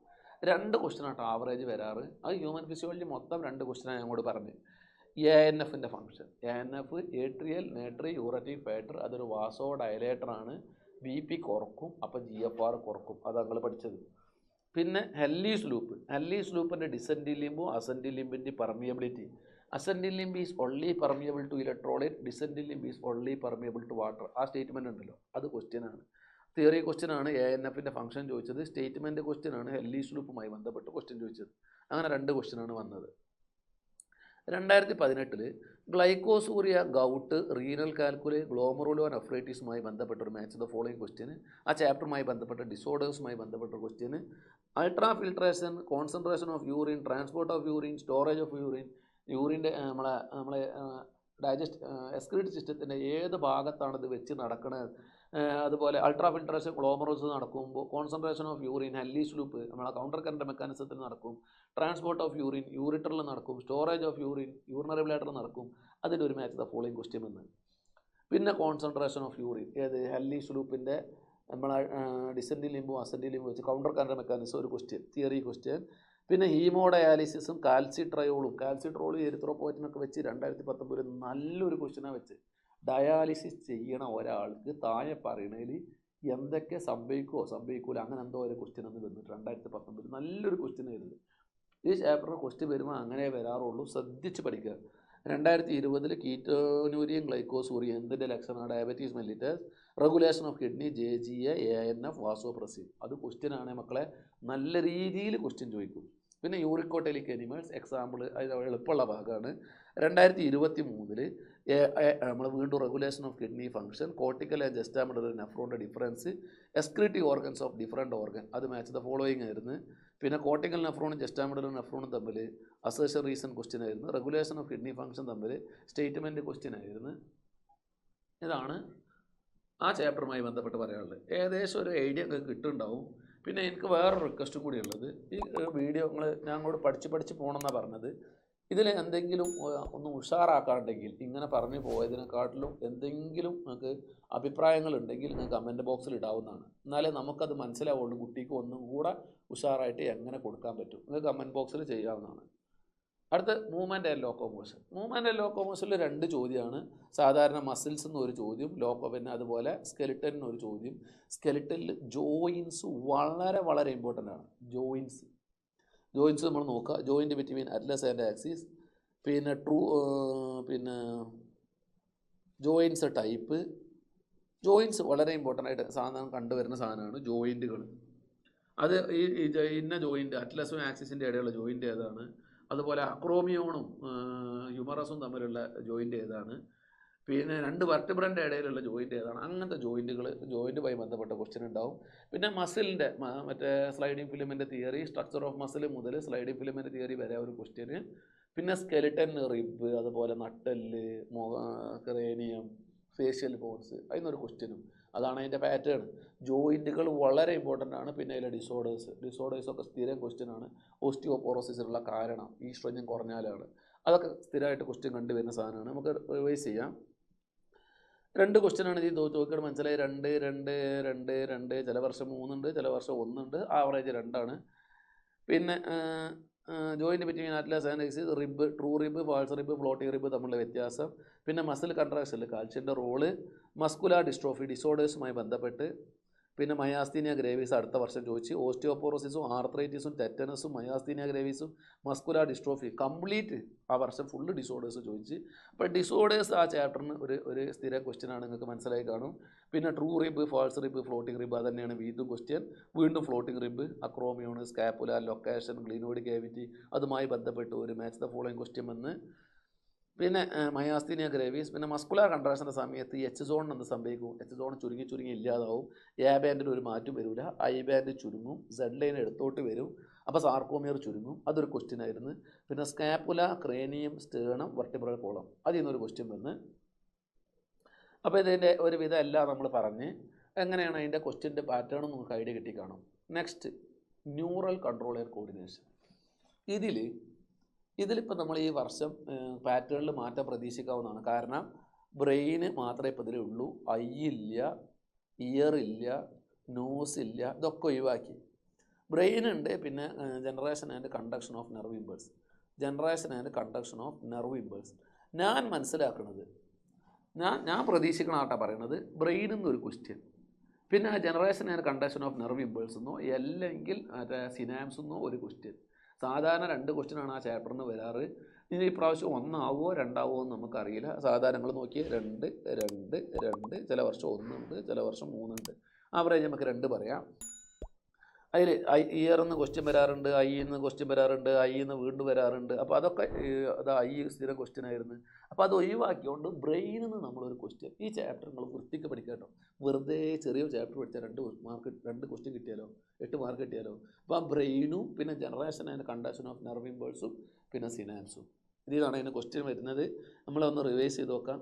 2 ക്വസ്റ്റ്യനാട്ടോ ആവറേജ് വരാറ്. അത് ഹ്യൂമൻ ഫിസിയോളജി മൊത്തം 2 ക്വസ്റ്റ്യനാണ് ഞാൻ കൂടെ പറഞ്ഞത്. ANF-ൻ്റെ ഫംഗ്ഷൻ. ANF ഏട്രിയൽ നേട്രി യൂററ്റിക് ഫാക്ടർ, അതൊരു വാസോ ഡയലേറ്ററാണ്. BP കുറക്കും, അപ്പോൾ GFR കുറക്കും. അത് നിങ്ങൾ പഠിച്ചത്. പിന്നെ ഹെല്ലീസ് ലൂപ്പിൻ്റെ ഡിസെൻഡിങ് ലിംബും അസെൻഡിങ് ലിംബിൻ്റെ permeability. Ascending limb is only permeable to electrolyte, descending limb is only permeable to water. ആ സ്റ്റേറ്റ്മെൻറ്റ് ഉണ്ടല്ലോ, അത് ക്വസ്റ്റ്യനാണ്. തിയറി ക്വസ്റ്റ്യനാണ് ANF-ൻ്റെ ഫംഗ്ഷൻ ചോദിച്ചത്. സ്റ്റേറ്റ്മെൻറ്റ് ക്വസ്റ്റ്യനാണ് ഹെല്ലീസ് ലൂപ്പുമായി ബന്ധപ്പെട്ട് ക്വസ്റ്റ്യൻ ചോദിച്ചത്. അങ്ങനെ 2 ക്വസ്റ്റ്യനാണ് വന്നത്. 2018 ഗ്ലൈക്കോസൂറിയ, ഗൗട്ട്, റീനൽ കാൽക്കുലെ, ഗ്ലോമറുലോ നെഫ്രൈറ്റിസുമായി ബന്ധപ്പെട്ട ഒരു മാച്ച് ദ ഫോളോയിങ് ക്വസ്റ്റ്യന്. ആ ചാപ്റ്ററുമായി ബന്ധപ്പെട്ട ഡിസോർഡേഴ്സുമായി ബന്ധപ്പെട്ട question. Ultra filtration, concentration of urine, transport of urine, storage of urine, യൂറിൻ്റെ നമ്മളെ എക്സ്ക്രീറ്റ് സിസ്റ്റത്തിൻ്റെ ഏത് ഭാഗത്താണിത് വെച്ച് നടക്കുന്നത്. അതുപോലെ അൾട്രാ ഫിൽട്രേഷൻ ഗ്ലോമറോസ് നടക്കുമ്പോൾ കോൺസെൻട്രേഷൻ ഓഫ് യൂറിൻ ഹെല്ലീസ് ലൂപ്പ് നമ്മളെ കൗണ്ടർ കറന്റ് മെക്കാനിസത്തിൽ നടക്കും. ട്രാൻസ്പോർട്ട് ഓഫ് യൂറിൻ യൂറിറ്ററിൽ നടക്കും. സ്റ്റോറേജ് ഓഫ് യൂറിൻ യൂറിനറി ബ്ലാഡറിൽ നടക്കും. അതിൻ്റെ ഒരു മാച്ച് ദ ഫോളോയിങ് ക്വസ്റ്റ്യൻ എന്ന്. പിന്നെ കോൺസെൻട്രേഷൻ ഓഫ് യൂറിൻ ഏത് ഹെല്ലീസ് ലൂപ്പിൻ്റെ നമ്മളെ ഡിസെൻഡിങ് ലിംബും അസെൻഡിങ് ലിംബും വെച്ച് കൗണ്ടർ കറന്റ് മെക്കാനിസം ഒരു ക്വസ്റ്റ്യൻ, തിയറി ക്വസ്റ്റ്യൻ. പിന്നെ ഹീമോഡയാലിസിസും കാൽസിട്രോളും എരിത്രോപോയറ്റിനൊക്കെ വെച്ച് 2019 നല്ലൊരു ക്വസ്റ്റ്യനാണ് വെച്ച്. ഡയാലിസിസ് ചെയ്യണ ഒരാൾക്ക് താഴെ പറയണതിൽ എന്തൊക്കെ സംഭവിക്കൂല അങ്ങനെ എന്തോ ഒരു ക്വസ്റ്റ്യൻ എന്ന് വന്നിട്ട് 2019 നല്ലൊരു ക്വസ്റ്റ്യൻ ആയിരുന്നു. ഈ ചാപ്റ്ററിന് ക്വസ്റ്റ്യൻ വരുമ്പോൾ അങ്ങനെ വരാറുള്ളൂ, ശ്രദ്ധിച്ച് പഠിക്കുക. 2020 കീറ്റോനൂരിയം ഗ്ലൈക്കോസൂറിയം എന്തിൻ്റെ ലക്ഷണമാണ്? Diabetes mellitus, regulation of kidney, JGA, ANF, വാസോപ്രസീവ്. അത് ക്വസ്റ്റ്യനാണ് മക്കളെ, നല്ല രീതിയിൽ ക്വസ്റ്റ്യൻ ചോദിക്കും. പിന്നെ യൂറിക്കോട്ടലിക് അനിമൽസ് എക്സാമ്പിൾ, അത് എളുപ്പമുള്ള ഭാഗമാണ്. 2023 നമ്മൾ വീണ്ടും regulation of kidney function, cortical and juxtamedullary നെഫ്രോണിൻ്റെ difference, excretory organs of different organ, അത് മാച്ച് ദ ഫോളോയിങ് ആയിരുന്നു. പിന്നെ കോർട്ടിക്കൽ നെഫ്രോണും ജസ്റ്റാമിനറി നെഫ്രോണും തമ്മിൽ അസേഷൻ റീസൺ ക്വസ്റ്റ്യൻ ആയിരുന്നു. റെഗുലേഷൻ ഓഫ് കിഡ്നി ഫംഗ്ഷൻ തമ്മിൽ സ്റ്റേറ്റ്മെൻറ്റ് ക്വസ്റ്റ്യൻ ആയിരുന്നു. ഇതാണ് ആ ചാപ്റ്ററുമായി ബന്ധപ്പെട്ട് പറയാനുള്ളത്. ഏകദേശം ഒരു ഐഡിയ നിങ്ങൾക്ക് കിട്ടുന്നുണ്ടാവും. പിന്നെ എനിക്ക് വേറൊരു റിക്വസ്റ്റും കൂടി ഉള്ളത്, ഈ വീഡിയോ ഞാൻ അങ്ങോട്ട് പഠിച്ച് പോകണമെന്നാണ് പറഞ്ഞത്. ഇതിൽ എന്തെങ്കിലും ഒന്ന് ഉഷാറാക്കാണ്ടെങ്കിൽ ഇങ്ങനെ പറഞ്ഞു പോയതിനെക്കാട്ടിലും എന്തെങ്കിലും നിങ്ങൾക്ക് അഭിപ്രായങ്ങളുണ്ടെങ്കിൽ നിങ്ങൾക്ക് കമൻറ്റ് ബോക്സിൽ ഇടാവുന്നതാണ്. എന്നാലേ നമുക്കത് മനസ്സിലാവുള്ളൂ കുട്ടിക്ക് ഒന്നും കൂടെ ഉഷാറായിട്ട് എങ്ങനെ കൊടുക്കാൻ പറ്റും. നിങ്ങൾക്ക് കമൻറ്റ് ബോക്സിൽ ചെയ്യാവുന്നതാണ്. അടുത്ത movement and locomotion. Movement and ലോക്കോമോഷനിൽ 2 ചോദ്യമാണ്. സാധാരണ മസിൽസ് എന്നൊരു ചോദ്യം, പിന്നെ അതുപോലെ സ്കെലിറ്റൻ ഒരു ചോദ്യം. സ്കെലിറ്റനിൽ ജോയിൻസ് വളരെ ഇമ്പോർട്ടൻ്റ് ആണ്. ജോയിൻസ് നമ്മൾ നോക്കുക. Joint between atlas and axis, പിന്നെ പിന്നെ ജോയിൻസ് ടൈപ്പ്. ജോയിൻസ് വളരെ ഇമ്പോർട്ടൻ്റ് ആയിട്ട് സാധാരണ കണ്ടുവരുന്ന സാധനമാണ് ജോയിൻറ്റുകൾ. അത് ഇന്ന ജോയിൻറ്റ് അറ്റ്ലസും ആക്സിസിൻ്റെ ഇടയിലുള്ള ജോയിൻറ്റ് ഏതാണ്? അതുപോലെ അക്രോമിയോണും ഹ്യൂമറസും തമ്മിലുള്ള ജോയിൻറ്റ് ഏതാണ്? പിന്നെ 2 വെർട്ടിബ്രൻ്റെ ഇടയിലുള്ള ജോയിൻറ്റ് ഏതാണ്? അങ്ങനത്തെ ജോയിൻറ്റുമായി ബന്ധപ്പെട്ട ക്വസ്റ്റ്യൻ ഉണ്ടാവും. പിന്നെ മസിലിൻ്റെ മറ്റേ sliding filament theory, structure of muscle മുതൽ സ്ലൈഡിങ് ഫിലിമെൻ്റ് തിയറി വരെ ഒരു ക്വസ്റ്റ്യന്. പിന്നെ സ്കെലിറ്റൻ, റിബ്, അതുപോലെ നട്ടെല്ല്, ക്രേനിയം, ഫേഷ്യൽ ബോൺസ്, അതിനൊരു ക്വസ്റ്റ്യനും. അതാണ് അതിൻ്റെ പാറ്റേൺ. ജോയിൻറ്റുകൾ വളരെ ഇമ്പോർട്ടൻ്റ് ആണ്. പിന്നെ അതിലെ ഡിസോർഡേഴ്സൊക്കെ സ്ഥിരം ക്വസ്റ്റ്യനാണ്. ഓസ്റ്റിയോപോറോസിസിനുള്ള കാരണം ഈസ്ട്രോജൻ കുറഞ്ഞാലാണ്. അതൊക്കെ സ്ഥിരമായിട്ട് ക്വസ്റ്റ്യൻ കണ്ടുവരുന്ന സാധനമാണ്. നമുക്ക് റിവൈസ് ചെയ്യാം. 2 ക്വസ്റ്റ്യനാണ് ഇത് ചോദിക്കണം, മനസ്സിലായി. 2 ചില വർഷം 3 ഉണ്ട്, ചില വർഷം 1 ഉണ്ട്, ആവറേജ് 2 ആണ്. പിന്നെ joint between atlas and axis, rib, true rib, false rib, floating rib തമ്മിലുള്ള വ്യത്യാസം. പിന്നെ മസിൽ കൺട്രാക്ഷനിൽ കാൽഷ്യൻ്റെ റോള്, മസ്കുലാർ ഡിസ്ട്രോഫി ഡിസോർഡേഴ്സുമായി ബന്ധപ്പെട്ട്. പിന്നെ മയാസ്തീനിയ ഗ്രേവീസ് അടുത്ത വർഷം ചോദിച്ച്. ഓസ്റ്റിയോപോറോസിസും ആർത്രൈറ്റിസും ടെറ്റനസും മയാസ്തീനിയ ഗ്രേവീസും മസ്കുലാർ ഡിസ്ട്രോഫി കംപ്ലീറ്റ് ആ വർഷം ഫുള്ള് ഡിസോർഡേഴ്സ് ചോദിച്ച്. അപ്പോൾ ഡിസോർഡേഴ്സ് ആ ചാപ്റ്ററിന് ഒരു സ്ഥിര ക്വസ്റ്റ്യനാണ്, നിങ്ങൾക്ക് മനസ്സിലായി കാണും. പിന്നെ true rib, false rib, floating rib, അത് തന്നെയാണ് വീണ്ടും ക്വസ്റ്റ്യൻ. വീണ്ടും floating rib, acromion, scapula, location, glenoid cavity, അതുമായി ബന്ധപ്പെട്ട് ഒരു മാച്ച് ദ ഫോളോയിങ് ക്വസ്റ്റ്യൻ വന്ന്. പിന്നെ മയാസ്തീനിയ ഗ്രേവീസ്. പിന്നെ മസ്കുലാർ കൺട്രാക്ഷൻ്റെ സമയത്ത് എച്ച് സോൺ എന്ത് സംഭവിക്കും? എച്ച് സോൺ ചുരുങ്ങി ഇല്ലാതാവും. എ ബാൻഡിൽ ഒരു മാറ്റം വരില്ല. ഐ ബാൻഡ് ചുരുങ്ങും. സെഡ് ലൈൻ എടുത്തോട്ട് വരും. അപ്പോൾ സാർക്കോമിയർ ചുരുങ്ങും. അതൊരു ക്വസ്റ്റ്യൻ ആയിരുന്നു. പിന്നെ scapula, cranium, sternum, vertebral column, അതിൽ നിന്നൊരു ക്വസ്റ്റ്യൻ വന്ന്. അപ്പോൾ ഇതിൻ്റെ ഒരുവിധം എല്ലാം നമ്മൾ പറഞ്ഞ് എങ്ങനെയാണ് അതിൻ്റെ ക്വസ്റ്റ്യൻ്റെ പാറ്റേൺ നമുക്ക് ഐഡിയ കിട്ടി കാണും. Next, neural control and coordination. ഇതിലിപ്പോൾ നമ്മൾ ഈ വർഷം പാറ്റേണിൽ മാറ്റം പ്രതീക്ഷിക്കാവുന്നതാണ്. കാരണം ബ്രെയിന് മാത്രമേ ഇപ്പോൾ ഇതിലുള്ളൂ. ഐ ഇല്ല, ഇയർ ഇല്ല, നോസ് ഇല്ല, ഇതൊക്കെ ഒഴിവാക്കി. ബ്രെയിൻ ഉണ്ട്. പിന്നെ generation and conduction of nerve impulse. Generation and conduction of nerve impulse. ഞാൻ മനസ്സിലാക്കുന്നത്, ഞാൻ പ്രതീക്ഷിക്കണ ആട്ടാ പറയണത്, ബ്രെയിനിൽ നിന്നൊരു ക്വസ്റ്റ്യൻ, പിന്നെ generation and conduction of nerve impulse എന്നോ അല്ലെങ്കിൽ മറ്റേ സിനാപ്സ് എന്നോ ഒരു ക്വസ്റ്റ്യൻ. സാധാരണ 2 ക്വസ്റ്റ്യനാണ് ആ ചാപ്റ്ററിൽ നിന്ന് വരാറ്. ഇനി ഈ പ്രാവശ്യം 1 ആവുമോ 2 ആവുമോ എന്ന് നമുക്കറിയില്ല. സാധാരണ നിങ്ങൾ നോക്കിയാൽ 2 2 2, ചില വർഷം 1 ഉണ്ട്, ചില വർഷം 3 ഉണ്ട്. ആവറേജ് നമുക്ക് 2 പറയാം. അതിൽ ഇയർ നിന്ന് ക്വസ്റ്റ്യൻ വരാറുണ്ട്, നിന്ന് ക്വസ്റ്റ്യൻ വരാറുണ്ട്, നിന്ന് വീണ്ടും വരാറുണ്ട്. അപ്പോൾ അതൊക്കെ സ്ഥിരം ക്വസ്റ്റ്യൻ ആയിരുന്നു. അപ്പോൾ അത് ഒഴിവാക്കിക്കൊണ്ട് ബ്രെയിനിൽ നിന്ന് നമ്മളൊരു ക്വസ്റ്റ്യൻ, ഈ ചാപ്റ്റർ നിങ്ങൾ വൃത്തിക്ക് പഠിക്കുക കേട്ടോ. വെറുതെ ചെറിയ ചാപ്റ്റർ പഠിച്ചാൽ 2 ക്വസ്റ്റ്യൻ കിട്ടിയാലോ, 8 മാർക്ക് കിട്ടിയാലോ. അപ്പോൾ ആ ബ്രെയിനും പിന്നെ generation and conduction of nerve ഇമ്പൾസും പിന്നെ സിനാപ്സും, ഇതിലാണ് അതിന് ക്വസ്റ്റ്യൻ വരുന്നത്. നമ്മളൊന്ന് റിവൈസ് ചെയ്ത് നോക്കാം.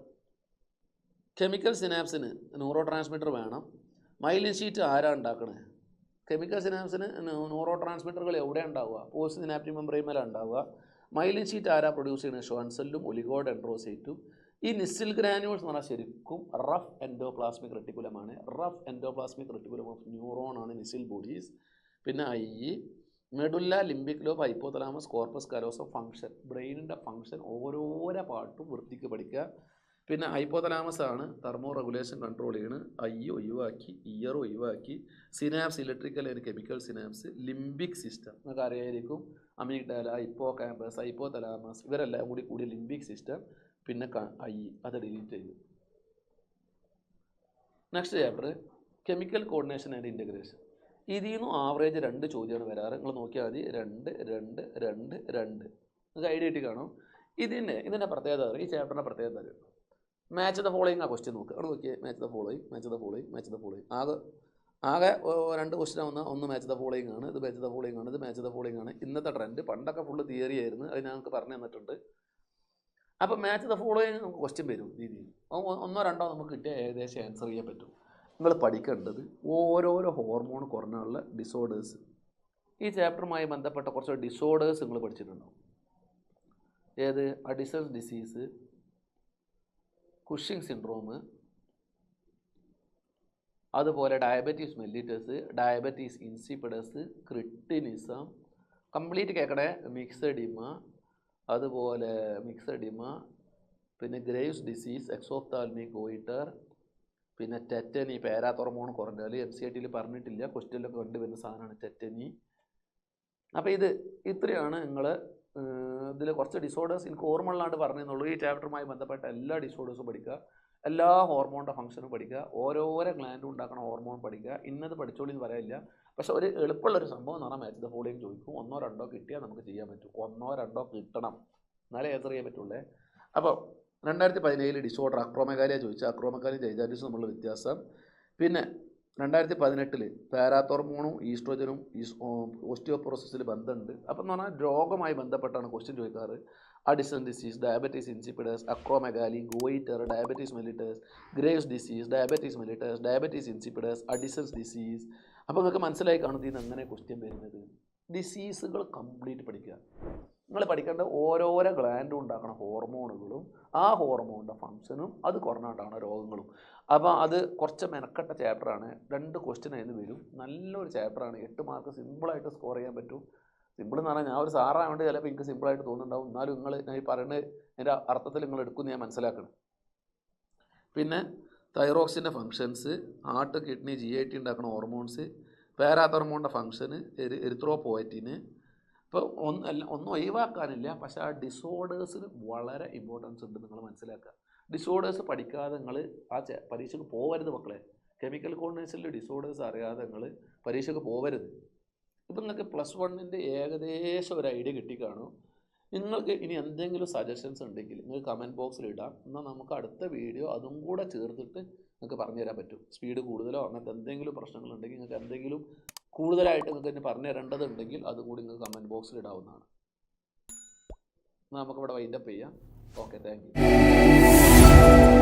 കെമിക്കൽ സിനാപ്സിന് ന്യൂറോ ട്രാൻസ്മിറ്റർ വേണം. മൈലിൻ ഷീറ്റ് ആരാ ഉണ്ടാക്കണേ? കെമിക്കൽ സിനാപ്സിന് ന്യൂറോ ട്രാൻസ്മിറ്ററുകൾ എവിടെയാണ് ഉണ്ടാവുക? പോസ്റ്റ് സിനാപ്റ്റിക് മെംബ്രെയിനിലാണ് ഉണ്ടാവുക. മൈലിൻ ഷീറ്റ് ആരാ പ്രൊഡ്യൂസ് ചെയ്യുന്നത്? ഷ്വാൻ സെല്ലും ഒലിഗോഡെൻഡ്രോസൈറ്റും. ഈ നിസിൽ ഗ്രാനുവൽസ് എന്ന് പറഞ്ഞാൽ ശരിക്കും റഫ് എൻഡോപ്ലാസ്മിക് റെട്ടിക്കുലമാണ്. Rough endoplasmic reticulum of neuron ആണ് നിസിൽ ബോഡീസ്. പിന്നെ medulla, limbic lobe, hypothalamus, corpus callosum. Function, ബ്രെയിനിൻ്റെ ഫംഗ്ഷൻ ഓരോരോ പാർട്ടും വൃത്തിക്ക് പഠിക്കുക. പിന്നെ ഹൈപ്പോതലാമസ് ആണ് തെർമോ റെഗുലേഷൻ കൺട്രോൾ ചെയ്യണ്. ഒഴിവാക്കി, ഇയർ ഒഴിവാക്കി. Synapse, electrical and chemical synapse. Limbic system നിങ്ങൾക്ക് അറിയായിരിക്കും. അമിഗ്ഡാല, ഹിപ്പോ ക്യാമ്പസ്, ഹൈപ്പോതലാമസ്, ഇവരെല്ലാം കൂടി ലിംബിക് സിസ്റ്റം. പിന്നെ അത് ഡിലീറ്റ് ചെയ്തു. Next chapter chemical coordination and integration. ഇതിൽ നിന്നും ആവറേജ് 2 ചോദ്യമാണ് വരാറ്. നിങ്ങൾ നോക്കിയാൽ മതി. 2 2 2 2 നിങ്ങൾക്ക് ഐഡിയ ആയിട്ട് കാണും. ഇതിൻ്റെ പ്രത്യേകത, ഈ ചാപ്റ്ററിൻ്റെ പ്രത്യേകത മാച്ച് ദ ഫോളോയിങ് ആ ക്വസ്റ്റ്യൻ നോക്കുക. അവിടെ നോക്കിയേ, match the following, match the following, match the following. ആകെ 2 ക്വസ്റ്റ്യൻ വന്നാൽ ഒന്ന് മാച്ച് ദ ഫോളോയിങ് ആണ്, ഇത് മാച്ച് ദ ഫോളോയിങ് ആണ്, ഇത് മാച്ച് ദ ഫോളോയിങ് ആണ്. ഇന്നത്തെ ട്രെൻഡ്. പണ്ടൊക്കെ ഫുള്ള് തിയറി ആയിരുന്നു, അത് ഞങ്ങൾക്ക് പറഞ്ഞു തന്നിട്ടുണ്ട്. അപ്പോൾ മാച്ച് ദ ഫോളോയിങ് നമുക്ക് ക്വസ്റ്റ്യൻ വരും രീതിയിൽ. 1 2 നമുക്ക് കിട്ടിയാൽ ഏകദേശം ആൻസർ ചെയ്യാൻ പറ്റും. നിങ്ങൾ പഠിക്കേണ്ടത് ഓരോരോ ഹോർമോൺ കുറഞ്ഞുള്ള ഡിസോർഡേഴ്സ്. ഈ ചാപ്റ്ററുമായി ബന്ധപ്പെട്ട കുറച്ച് ഡിസോർഡേഴ്സ് നിങ്ങൾ പഠിച്ചിട്ടുണ്ടാവും. ഏത്? അഡിസൺസ് ഡിസീസ്, കുഷിങ് സിൻഡ്രോം, അതുപോലെ diabetes mellitus, diabetes insipidus, cretinism, complete കേൾക്കണേ, മിക്സഡിമ, അതുപോലെ മിക്സഡിമ, പിന്നെ ഗ്രേവ്സ് ഡിസീസ്, എക്സോപ്താൽമിക് ഗോയിറ്റർ, പിന്നെ ടെറ്റനി. പാരാത്തോർമോൺ കുറഞ്ഞാൽ NCERT പറഞ്ഞിട്ടില്ല, ക്വസ്റ്റ്യനിലൊക്കെ കണ്ടുവരുന്ന സാധനമാണ് ടെറ്റനി. അപ്പോൾ ഇത്രയാണ് നിങ്ങൾ ഇതിൽ കുറച്ച് ഡിസോർഡേഴ്സ് എനിക്ക് ഓർമ്മയില്ലാണ്ട് പറഞ്ഞെന്നുള്ളൂ. ഈ ചാപ്റ്ററുമായി ബന്ധപ്പെട്ട എല്ലാ ഡിസോർഡേഴ്സും പഠിക്കുക, എല്ലാ ഹോർമോണിൻ്റെ ഫംഗ്ഷനും പഠിക്കുക, ഓരോരോ ഗ്ലാൻഡും ഉണ്ടാക്കണ ഹോർമോൺ പഠിക്കുക. ഇന്നത് പഠിച്ചോളി എന്ന് പറയാനില്ല. പക്ഷേ ഒരു എളുപ്പമുള്ളൊരു സംഭവം എന്ന് പറഞ്ഞാൽ മാച്ച് ദ ഫോളോയിങ് ചോദിക്കും. 1 2 കിട്ടിയാൽ നമുക്ക് ചെയ്യാൻ പറ്റും. 1 2 കിട്ടണം, എന്നാലേ ആൻസർ ചെയ്യാൻ പറ്റുള്ളൂ. അപ്പോൾ 2017 ഡിസോർഡർ അക്രോമെഗാലിയ ചോദിച്ചാൽ അക്രോമെഗാലിയ ജൈജാൻറ്റിസും തമ്മിലുള്ള വ്യത്യാസം. പിന്നെ 2018 പാരാത്തോർമോണും ഈസ്ട്രോജനും ഓസ്റ്റിയോപോറോസിസിൽ ബന്ധമുണ്ട്. അപ്പം എന്ന് പറഞ്ഞാൽ രോഗമായി ബന്ധപ്പെട്ടാണ് ക്വസ്റ്റ്യൻ ചോദിക്കാറ്. Addison disease, diabetes insipidus, acromegaly, goitre, diabetes mellitus, Graves disease, diabetes mellitus, diabetes insipidus, Addison's disease. അപ്പോൾ നിങ്ങൾക്ക് മനസ്സിലായി കാണുന്നത് ഇന്ന് എങ്ങനെ ക്വസ്റ്റ്യൻ വരുന്നത്. ഡിസീസുകൾ കംപ്ലീറ്റ് പഠിക്കുക. നിങ്ങൾ പഠിക്കേണ്ട ഓരോരോ ഗ്ലാൻഡും ഉണ്ടാക്കുന്ന ഹോർമോണുകളും ആ ഹോർമോണിൻ്റെ ഫംഗ്ഷനും അത് കുറഞ്ഞാണ്ടാണ് രോഗങ്ങളും. അപ്പോൾ അത് കുറച്ച് മെനക്കെട്ട ചാപ്റ്ററാണ്. 2 ക്വസ്റ്റ്യൻ അതിന് വരും. നല്ലൊരു ചാപ്റ്ററാണ്. 8 മാർക്ക് സിമ്പിളായിട്ട് സ്കോർ ചെയ്യാൻ പറ്റും. സിമ്പിൾ എന്ന് പറഞ്ഞാൽ ഞാൻ ഒരു സാറായതുകൊണ്ട് ചിലപ്പോൾ എനിക്ക് സിമ്പിളായിട്ട് തോന്നുന്നുണ്ടാവും. എന്നാലും ഞാൻ ഈ പറയുന്നത് എൻ്റെ അർത്ഥത്തിൽ നിങ്ങൾ എടുക്കുമെന്ന് ഞാൻ മനസ്സിലാക്കണം. പിന്നെ തൈറോക്സിൻ്റെ ഫങ്ഷൻസ്, ഹാർട്ട്, കിഡ്നി, GIT ഉണ്ടാക്കുന്ന ഹോർമോൺസ്, പാരാത്തോർമോണിൻ്റെ ഫങ്ഷന്, എരിത്രോപോയറ്റിന്. ഇപ്പോൾ ഒന്നും ഒഴിവാക്കാനില്ല, പക്ഷേ ആ ഡിസോർഡേഴ്സിന് വളരെ ഇമ്പോർട്ടൻസ് ഉണ്ട്. നിങ്ങൾ മനസ്സിലാക്കുക. ഡിസോർഡേഴ്സ് പഠിക്കാതെ നിങ്ങൾ പരീക്ഷയ്ക്ക് പോകരുത് മക്കളെ. കെമിക്കൽ കോർഡിനേഷനിൽ ഡിസോർഡേഴ്സ് അറിയാതെ നിങ്ങൾ പരീക്ഷയ്ക്ക് പോകരുത്. ഇപ്പം നിങ്ങൾക്ക് +1 ഏകദേശം ഒരു ഐഡിയ കിട്ടിക്കാണും. നിങ്ങൾക്ക് ഇനി എന്തെങ്കിലും സജഷൻസ് ഉണ്ടെങ്കിൽ നിങ്ങൾക്ക് കമൻറ്റ് ബോക്സിൽ ഇടാം. എന്നാൽ നമുക്ക് അടുത്ത വീഡിയോ അതും കൂടെ ചേർത്തിട്ട് നിങ്ങൾക്ക് പറഞ്ഞുതരാൻ പറ്റും. സ്പീഡ് കൂടുതലോ അങ്ങനത്തെ എന്തെങ്കിലും പ്രശ്നങ്ങളുണ്ടെങ്കിൽ, നിങ്ങൾക്ക് എന്തെങ്കിലും കൂടുതലായിട്ട് നിങ്ങൾക്ക് തന്നെ പറഞ്ഞു തരേണ്ടതുണ്ടെങ്കിൽ അതും കൂടി നിങ്ങൾക്ക് കമൻറ്റ് ബോക്സിൽ ഇടാവുന്നതാണ്. നമുക്കിവിടെ വൈൻഡപ്പ് ചെയ്യാം. Okay, thank you.